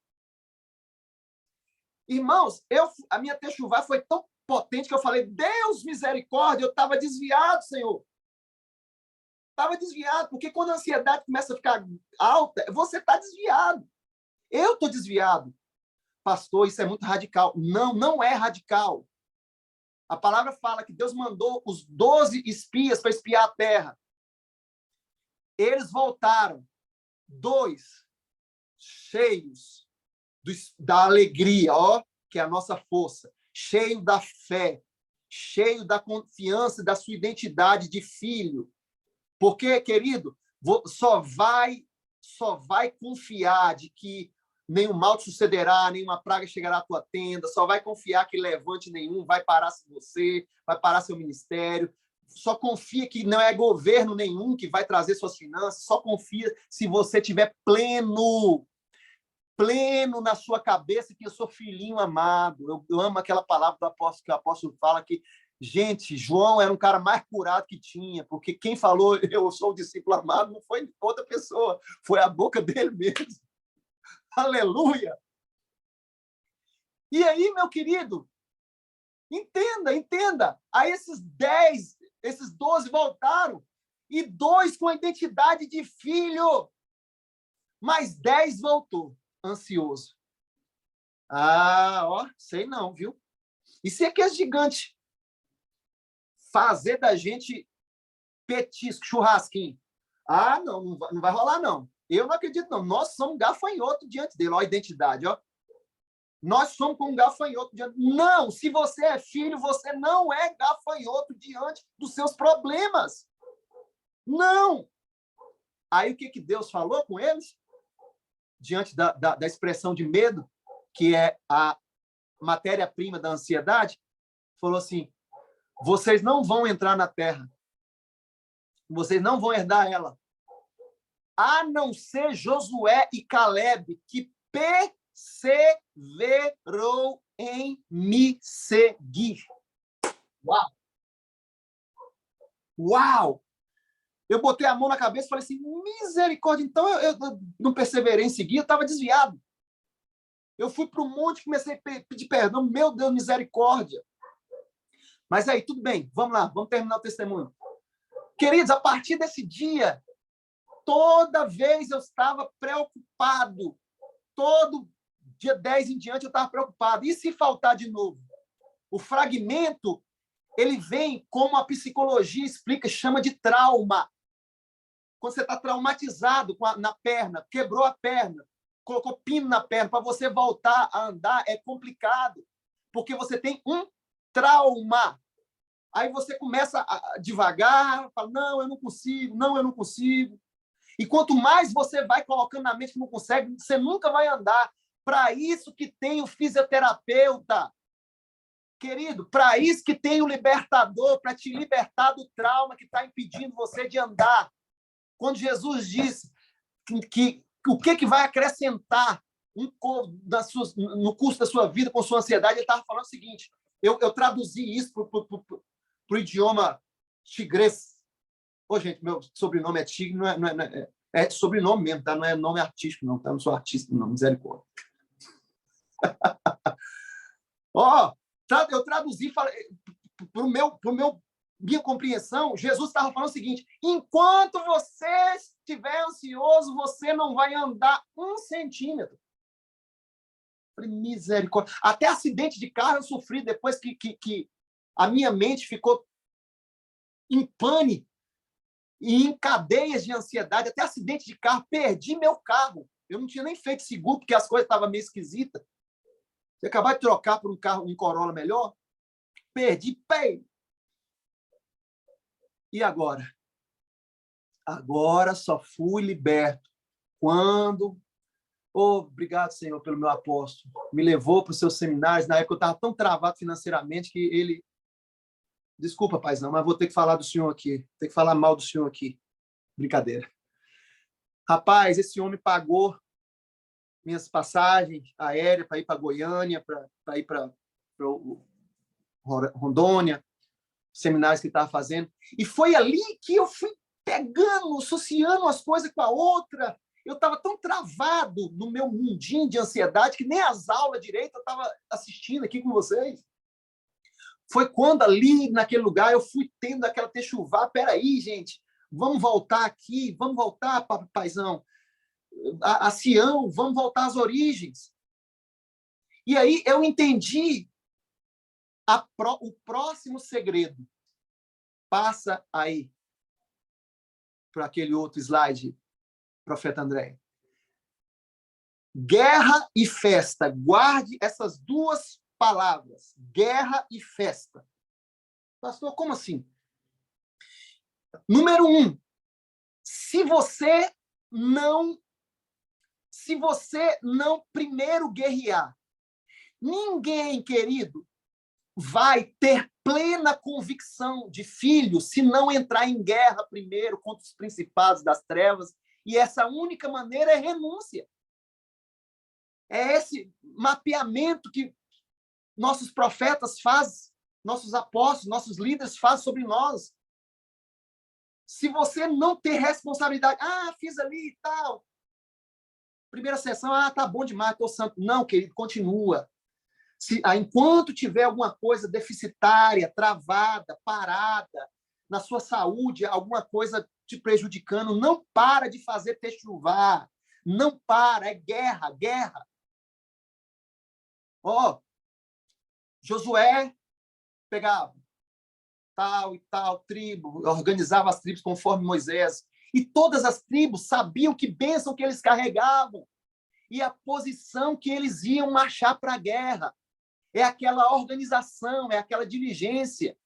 Irmãos, a minha techuvá foi tão potente que eu falei, Deus, misericórdia, eu estava desviado, Senhor. Estava desviado, porque quando a ansiedade começa a ficar alta, você está desviado. Eu estou desviado. Pastor, isso é muito radical. Não, não é radical. A palavra fala que Deus mandou os 12 espias para espiar a terra. Eles voltaram, 2 cheios da alegria, ó, que é a nossa força, cheio da fé, cheio da confiança da sua identidade de filho. Porque, querido, só vai confiar de que nenhum mal te sucederá, nenhuma praga chegará à tua tenda, só vai confiar que levante nenhum vai parar você, vai parar seu ministério. Só confia que não é governo nenhum que vai trazer suas finanças. Só confia se você tiver pleno na sua cabeça que eu sou filhinho amado. Eu amo aquela palavra do apóstolo, que o apóstolo fala que, gente, João era um cara mais curado que tinha, porque quem falou eu sou o discípulo amado não foi outra pessoa, foi a boca dele mesmo. Aleluia! E aí, meu querido, entenda. Aí esses 12 voltaram, e 2 com a identidade de filho, mas 10 voltou, ansioso. Ó, sei não, viu? Isso aqui é gigante. Fazer da gente petisco, churrasquinho. Não vai rolar, não. Eu não acredito, não. Nós somos gafanhoto diante dele. Ó a identidade, ó. Nós somos como um gafanhoto diante... Não, se você é filho, você não é gafanhoto diante dos seus problemas. Não! Aí o que Deus falou com eles? Diante da expressão de medo, que é a matéria-prima da ansiedade, falou assim, vocês não vão entrar na terra. Vocês não vão herdar ela. A não ser Josué e Caleb, que perseverou em me seguir. Uau! Uau! Eu botei a mão na cabeça e falei assim, misericórdia, então eu não perseverei em seguir, eu estava desviado. Eu fui para o monte e comecei a pedir perdão, meu Deus, misericórdia. Mas aí, tudo bem, vamos lá, vamos terminar o testemunho. Queridos, a partir desse dia, toda vez eu estava preocupado. Todo dia 10 em diante eu estava preocupado. E se faltar de novo? O fragmento, ele vem, como a psicologia explica, chama de trauma. Quando você está traumatizado na perna, quebrou a perna, colocou pino na perna, para você voltar a andar é complicado, porque você tem um trauma. Aí você começa a devagar, fala, não, eu não consigo. E quanto mais você vai colocando na mente que não consegue, você nunca vai andar. Para isso que tem o fisioterapeuta. Querido, para isso que tem o libertador, para te libertar do trauma que está impedindo você de andar. Quando Jesus disse que o que vai acrescentar no curso da sua vida com sua ansiedade, ele estava falando o seguinte, eu traduzi isso para o idioma tigrês. Ô, gente, meu sobrenome é Tigre, é sobrenome mesmo, tá? Não é nome artístico, não, tá? Não sou artista, não, misericórdia. Eu traduzi para minha compreensão, Jesus estava falando o seguinte, enquanto você estiver ansioso, você não vai andar 1 centímetro. Falei, misericórdia. Até acidente de carro eu sofri depois que a minha mente ficou em pane e em cadeias de ansiedade, até acidente de carro, perdi meu carro. Eu não tinha nem feito seguro, porque as coisas estavam meio esquisitas. Você acabar de trocar por um carro, um Corolla melhor, perdi, E agora? Agora só fui liberto quando... obrigado, Senhor, pelo meu apóstolo. Me levou para os seus seminários. Na época eu estava tão travado financeiramente que ele... Desculpa, paizão, mas vou ter que falar do senhor aqui. Ter que falar mal do senhor aqui. Brincadeira. Rapaz, esse homem pagou minhas passagens aéreas para ir para Goiânia, para ir para Rondônia, seminários que estava fazendo. E foi ali que eu fui pegando, associando as coisas com a outra. Eu estava tão travado no meu mundinho de ansiedade que nem as aulas direito eu estava assistindo aqui com vocês. Foi quando ali, naquele lugar, eu fui tendo aquela techuvá. Peraí, gente, vamos voltar aqui, vamos voltar, paizão, a Sião, vamos voltar às origens. E aí eu entendi o próximo segredo. Passa aí para aquele outro slide, profeta André. Guerra e festa. Guarde essas 2 palavras. Guerra e festa. Pastor, como assim? Número 1. Se você não primeiro guerrear, ninguém, querido, vai ter plena convicção de filho se não entrar em guerra primeiro contra os principados das trevas, e essa única maneira é renúncia. É esse mapeamento que nossos profetas fazem, nossos apóstolos, nossos líderes fazem sobre nós. Se você não ter responsabilidade, fiz ali e tal, primeira sessão, tá bom demais, estou santo. Não, querido, continua. Enquanto tiver alguma coisa deficitária, travada, parada, na sua saúde, alguma coisa te prejudicando, não para de fazer texuvar. Não para, é guerra, guerra. Josué pegava tal e tal tribo, organizava as tribos conforme Moisés, e todas as tribos sabiam que bênção que eles carregavam e a posição que eles iam marchar para a guerra. É aquela organização, é aquela diligência.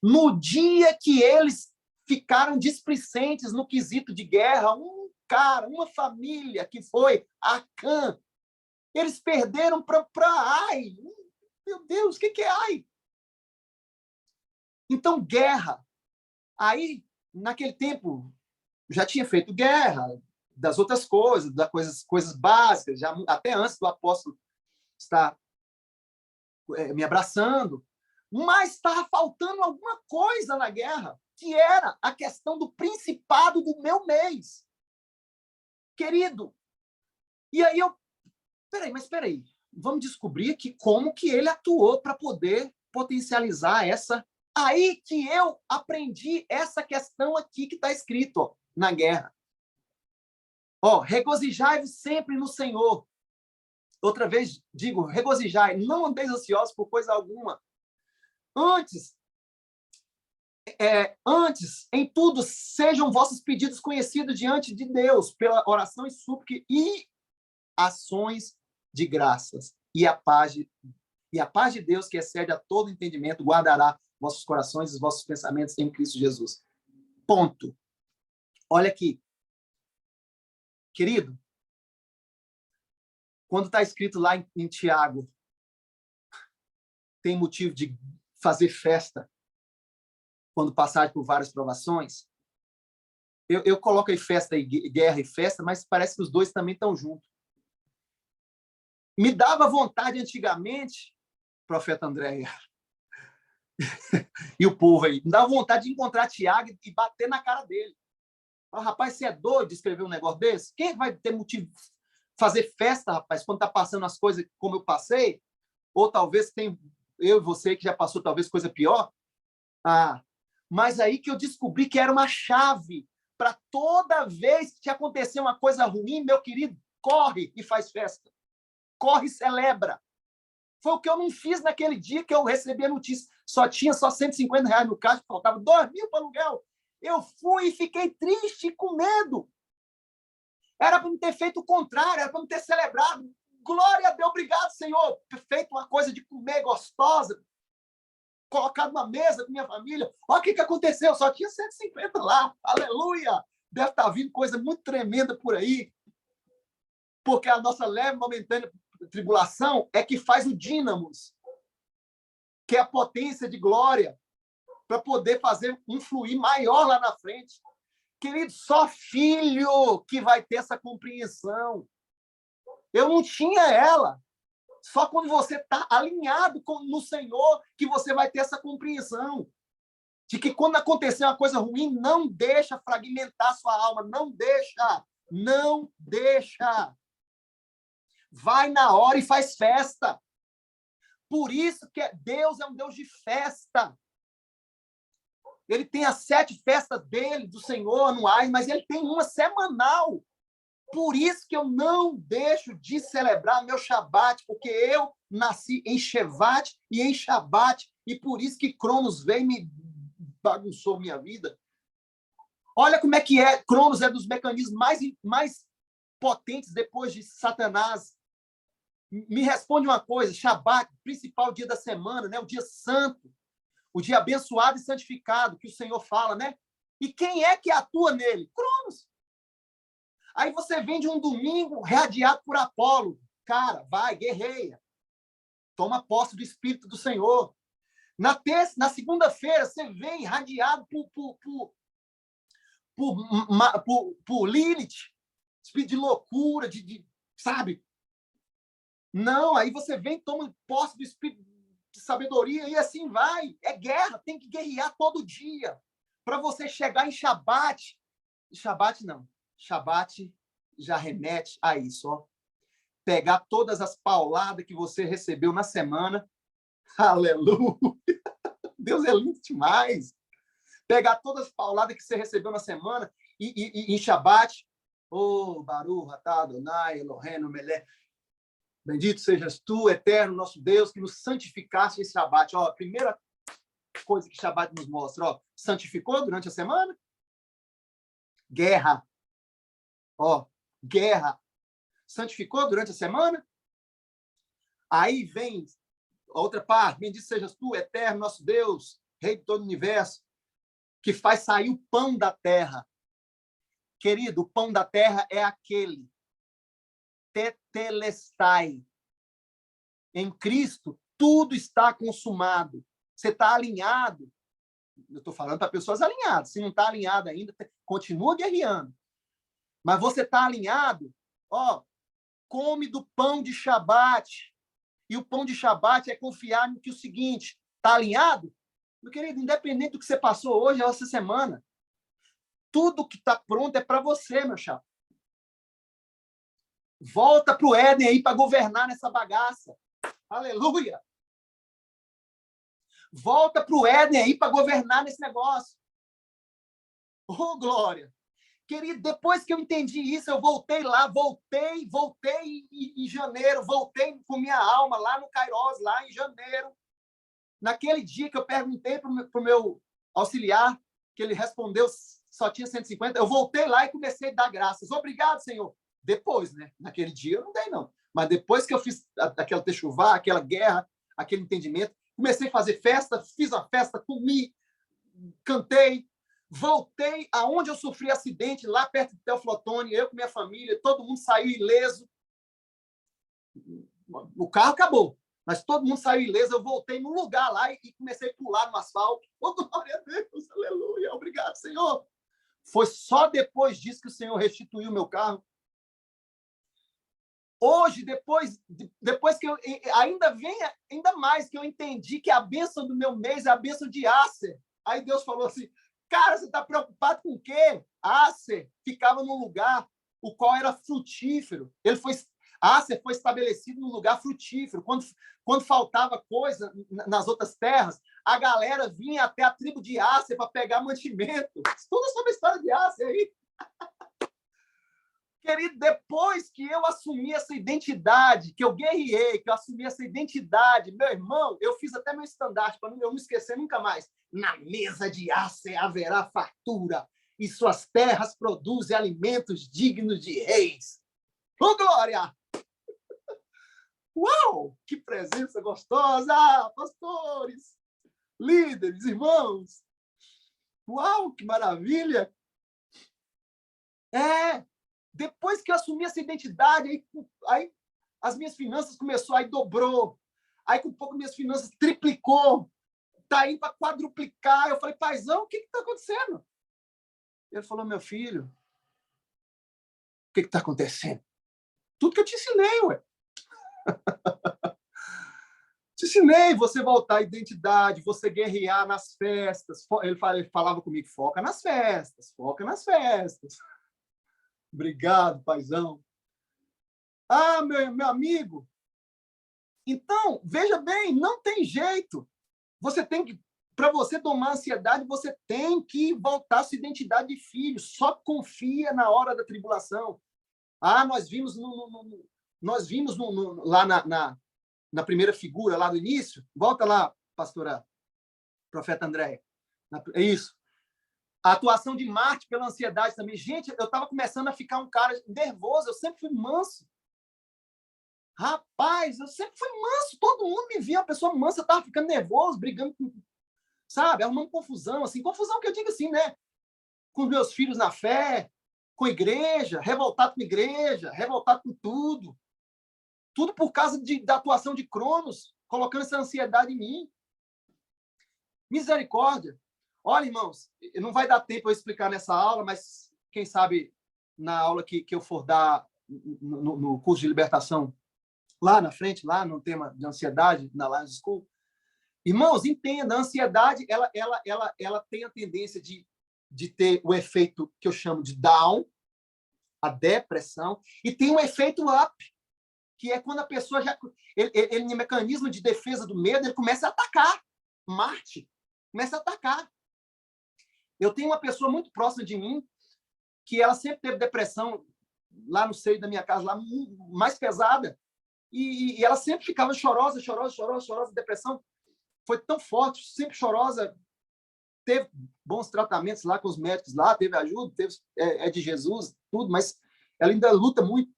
No dia que eles ficaram displicentes no quesito de guerra, uma família que foi Acã, eles perderam para Ai. Meu Deus, o que é Ai? Então, guerra. Aí, naquele tempo, já tinha feito guerra das outras coisas, coisas básicas, já até antes do apóstolo estar me abraçando, mas estava faltando alguma coisa na guerra, que era a questão do principado do meu mês. Querido, e aí peraí, vamos descobrir aqui como que ele atuou para poder potencializar essa. Aí que eu aprendi essa questão aqui que está escrito na guerra. Regozijai-vos sempre no Senhor. Outra vez digo, regozijai, não andeis ansiosos por coisa alguma. Antes, em tudo, sejam vossos pedidos conhecidos diante de Deus, pela oração e súplica e ações de graças. E a paz de Deus, que excede a todo entendimento, guardará vossos corações e vossos pensamentos em Cristo Jesus. Ponto. Olha aqui. Querido, quando está escrito lá em Tiago, tem motivo de fazer festa quando passar por várias provações, eu coloco aí festa e guerra e festa, mas parece que os dois também estão juntos. Me dava vontade antigamente, profeta Andréia, e o povo aí, me dava vontade de encontrar Tiago e bater na cara dele. Rapaz, você é doido de escrever um negócio desse? Quem vai ter motivo de fazer festa, rapaz, quando está passando as coisas como eu passei? Ou talvez tem eu e você que já passou talvez coisa pior? Mas aí que eu descobri que era uma chave para toda vez que te acontecer uma coisa ruim, meu querido, corre e faz festa. Corre e celebra. Foi o que eu não fiz naquele dia que eu recebi a notícia. Tinha só R$150 no caixa, faltava 2.000 para aluguel. Eu fui e fiquei triste, com medo. Era para me ter feito o contrário, era para me ter celebrado. Glória a Deus, obrigado, Senhor. Feito uma coisa de comer gostosa, colocado na mesa com minha família. Olha o que aconteceu, só tinha 150 lá. Aleluia! Deve estar vindo coisa muito tremenda por aí. Porque a nossa leve momentânea tribulação é que faz o dínamos, que é a potência de glória, para poder fazer um fluir maior lá na frente. Querido, só filho que vai ter essa compreensão. Eu não tinha ela. Só quando você está alinhado no Senhor que você vai ter essa compreensão. De que quando acontecer uma coisa ruim, não deixa fragmentar sua alma. Não deixa. Não deixa. Vai na hora e faz festa. Por isso que Deus é um Deus de festa. Ele tem as 7 festas dele, do Senhor, anuais, mas ele tem uma semanal. Por isso que eu não deixo de celebrar meu Shabat, porque eu nasci em Shevat e em Shabat, e por isso que Cronos veio e me bagunçou minha vida. Olha como é que é. Cronos é dos mecanismos mais potentes depois de Satanás. Me responde uma coisa, Shabat, principal dia da semana, né? O dia santo, o dia abençoado e santificado, que o Senhor fala, né? E quem é que atua nele? Cronos. Aí você vem de um domingo radiado por Apolo. Cara, vai, guerreia. Toma posse do Espírito do Senhor. Na segunda-feira, você vem irradiado por Lilith, espírito de loucura, sabe? Não, aí você vem, toma posse do espírito de sabedoria e assim vai. É guerra, tem que guerrear todo dia. Para você chegar em Shabat. Shabat não. Shabat já remete a isso, ó. Pegar todas as pauladas que você recebeu na semana. Aleluia! Deus é lindo demais. Pegar todas as pauladas que você recebeu na semana e em Shabat. Oh, Baruch, Atah, Adonai, Eloheinu, Melech. Bendito sejas tu, eterno, nosso Deus, que nos santificaste esse Shabat. Ó, a primeira coisa que Shabat nos mostra, ó, santificou durante a semana? Guerra. Ó, guerra. Santificou durante a semana? Aí vem a outra parte, bendito sejas tu, eterno, nosso Deus, Rei de todo o universo, que faz sair o pão da terra. Querido, o pão da terra é aquele. Tetelestai. Em Cristo, tudo está consumado. Você está alinhado. Eu estou falando para pessoas alinhadas. Se não está alinhado ainda, continua guerreando. Mas você está alinhado, ó, come do pão de Shabat. E o pão de Shabat é confiar no que o seguinte, está alinhado? Meu querido, independente do que você passou hoje, essa semana, tudo que está pronto é para você, meu chapa. Volta para o Éden aí para governar nessa bagaça. Aleluia! Volta para o Éden aí para governar nesse negócio. Oh, glória! Querido, depois que eu entendi isso, eu voltei lá, voltei em janeiro, voltei com minha alma lá no Kairos, lá em janeiro. Naquele dia que eu perguntei para o meu auxiliar, que ele respondeu só tinha 150, eu voltei lá e comecei a dar graças. Obrigado, Senhor. Depois, né? Naquele dia eu não dei, não. Mas depois que eu fiz aquela techuvá, aquela guerra, aquele entendimento, comecei a fazer festa, fiz a festa, comi, cantei, voltei aonde eu sofri acidente, lá perto de Teoflotone, eu com minha família, todo mundo saiu ileso. O carro acabou, mas todo mundo saiu ileso. Eu voltei num lugar lá e comecei a pular no asfalto. Oh, glória a Deus, aleluia, obrigado, Senhor. Foi só depois disso que o Senhor restituiu o meu carro. Hoje, depois que eu ainda mais que eu entendi que a bênção do meu mês é a bênção de Acer. Aí Deus falou assim, cara, você está preocupado com o quê? Acer ficava num lugar o qual era frutífero. Acer foi estabelecido num lugar frutífero. Quando faltava coisa nas outras terras, a galera vinha até a tribo de Acer para pegar mantimento. Tudo sobre a história de Acer aí. Querido, depois que eu assumi essa identidade, que eu guerriei, que eu assumi essa identidade, meu irmão, eu fiz até meu estandarte para eu não esquecer nunca mais. Na mesa de Acer haverá fartura, e suas terras produzem alimentos dignos de reis. Ô, glória! Uau! Que presença gostosa! Pastores, líderes, irmãos! Uau, que maravilha! Depois que eu assumi essa identidade, aí as minhas finanças começou, aí dobrou. Aí, com pouco, minhas finanças triplicou. Está indo para quadruplicar. Eu falei, paizão, o que está acontecendo? Ele falou, meu filho, o que está acontecendo? Tudo que eu te ensinei, ué. Te ensinei você voltar à identidade, você guerrear nas festas. Ele falava comigo, foca nas festas, foca nas festas. Obrigado, paizão. Ah, meu amigo. Então, veja bem, não tem jeito. Você tem que, para você tomar ansiedade, você tem que voltar à sua identidade de filho. Só confia na hora da tribulação. Ah, nós vimos lá na primeira figura, lá do início. Volta lá, pastora, profeta Andréia. É isso. A atuação de Marte pela ansiedade também. Gente, eu estava começando a ficar um cara nervoso. Eu sempre fui manso. Rapaz, eu sempre fui manso. Todo mundo me via uma pessoa mansa. Eu estava ficando nervoso, brigando com... Sabe? Arrumando confusão. Assim, confusão que eu digo assim, né? Com os meus filhos na fé, com a igreja, revoltado com a igreja, revoltado com tudo. Tudo por causa da atuação de Cronos, colocando essa ansiedade em mim. Misericórdia. Olha, irmãos, não vai dar tempo eu explicar nessa aula, mas quem sabe na aula que eu for dar no curso de libertação, lá na frente, lá no tema de ansiedade, na Lions School. Irmãos, entenda, a ansiedade ela tem a tendência de ter o efeito que eu chamo de down, a depressão, e tem um efeito up, que é quando a pessoa já... Ele no mecanismo de defesa do medo, ele começa a atacar. Marte começa a atacar. Eu tenho uma pessoa muito próxima de mim que ela sempre teve depressão lá no seio da minha casa, lá mais pesada, e ela sempre ficava chorosa, depressão foi tão forte, sempre chorosa, teve bons tratamentos lá com os médicos lá, teve ajuda, é de Jesus, tudo, mas ela ainda luta muito.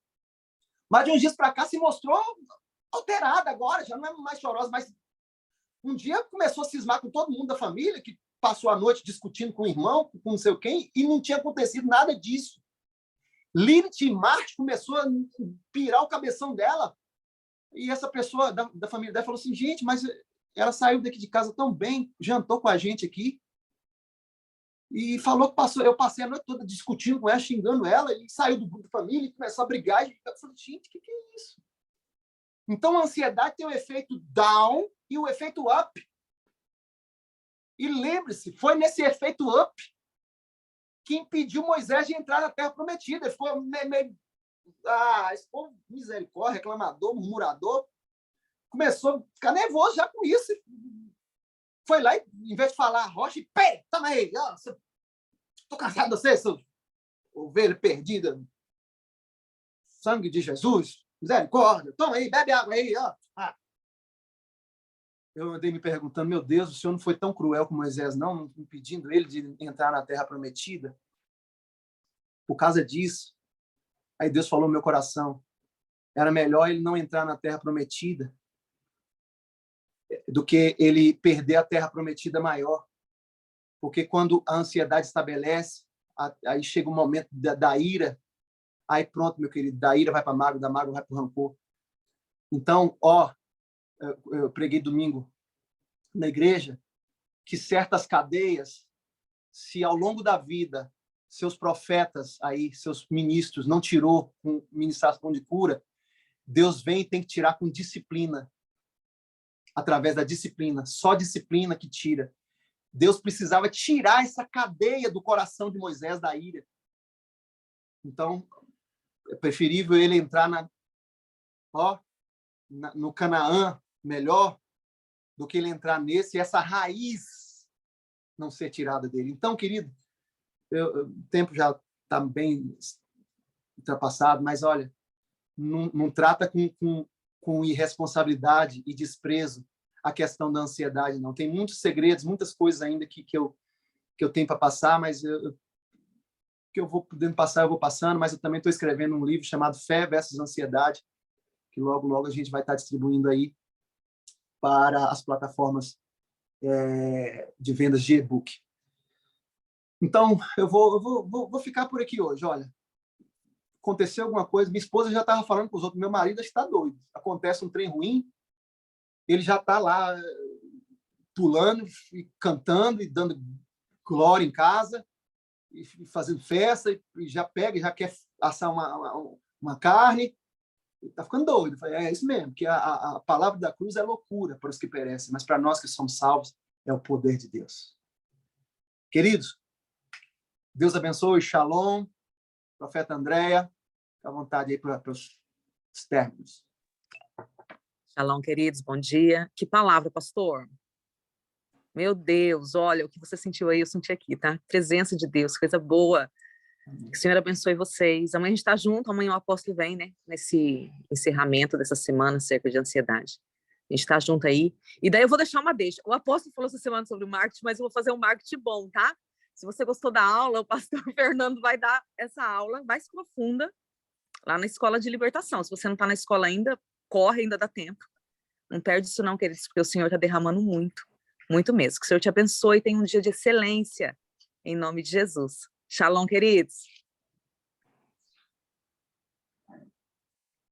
Mas de uns dias para cá se mostrou alterada agora, já não é mais chorosa, mas um dia começou a cismar com todo mundo da família, que passou a noite discutindo com o irmão, com não sei quem, e não tinha acontecido nada disso. Lilith e Marte começou a pirar o cabeção dela, e essa pessoa da família dela falou assim, gente, mas ela saiu daqui de casa tão bem, jantou com a gente aqui, e falou que eu passei a noite toda discutindo com ela, xingando ela, e saiu do grupo da família e começou a brigar. E eu falei, gente, o que é isso? Então, a ansiedade tem o efeito down e o efeito up. E lembre-se, foi nesse efeito up que impediu Moisés de entrar na Terra Prometida. Ele ficou esse povo misericórdia, reclamador, murmurador, começou a ficar nervoso já com isso. Foi lá e, em vez de falar rocha, pé, toma aí, estou cansado de você, sua ovelha perdida. Sangue de Jesus, misericórdia, toma aí, bebe água aí. Eu andei me perguntando, meu Deus, o Senhor não foi tão cruel com Moisés, não impedindo ele de entrar na Terra Prometida? Por causa disso, aí Deus falou no meu coração, era melhor ele não entrar na Terra Prometida do que ele perder a Terra Prometida maior. Porque quando a ansiedade estabelece, aí chega o momento da ira, aí pronto, meu querido, da ira vai para a mágoa, da mágoa vai para o rancor. Então, eu preguei domingo na igreja que certas cadeias, se ao longo da vida seus profetas aí, seus ministros não tirou com ministração de cura, Deus vem e tem que tirar com disciplina, através da disciplina, só disciplina que tira. Deus precisava tirar essa cadeia do coração de Moisés da ira. Então, é preferível ele entrar no Canaã melhor do que ele entrar nesse e essa raiz não ser tirada dele. Então, querido, o tempo já está bem ultrapassado, mas olha, não trata com irresponsabilidade e desprezo a questão da ansiedade, não. Tem muitos segredos, muitas coisas ainda que eu tenho para passar, mas que eu vou podendo passar, eu vou passando, mas eu também estou escrevendo um livro chamado Fé versus Ansiedade, que logo, logo a gente vai estar distribuindo aí para as plataformas de vendas de e-book. Então, eu vou ficar por aqui hoje. Olha, aconteceu alguma coisa, minha esposa já estava falando com os outros, meu marido está doido. Acontece um trem ruim, ele já está lá pulando, e cantando, e dando glória em casa, e fazendo festa, e já pega, já quer assar uma carne, está ficando doido. É isso mesmo, que a palavra da cruz é loucura para os que perecem, mas para nós que somos salvos, é o poder de Deus. Queridos, Deus abençoe, shalom, profeta Andréia, fica à vontade aí para os términos. Shalom, queridos, bom dia. Que palavra, pastor? Meu Deus, olha, o que você sentiu aí, eu senti aqui, tá? Presença de Deus, coisa boa. Que o Senhor abençoe vocês. Amanhã a gente está junto, amanhã o apóstolo vem, né? Nesse encerramento dessa semana acerca de ansiedade. A gente está junto aí. E daí eu vou deixar uma deixa. O apóstolo falou essa semana sobre o marketing, mas eu vou fazer um marketing bom, tá? Se você gostou da aula, o pastor Fernando vai dar essa aula mais profunda lá na Escola de Libertação. Se você não está na escola ainda, corre, ainda dá tempo. Não perde isso não, queridos, porque o Senhor está derramando muito, muito mesmo. Que o Senhor te abençoe e tenha um dia de excelência, em nome de Jesus. Shalom, queridos.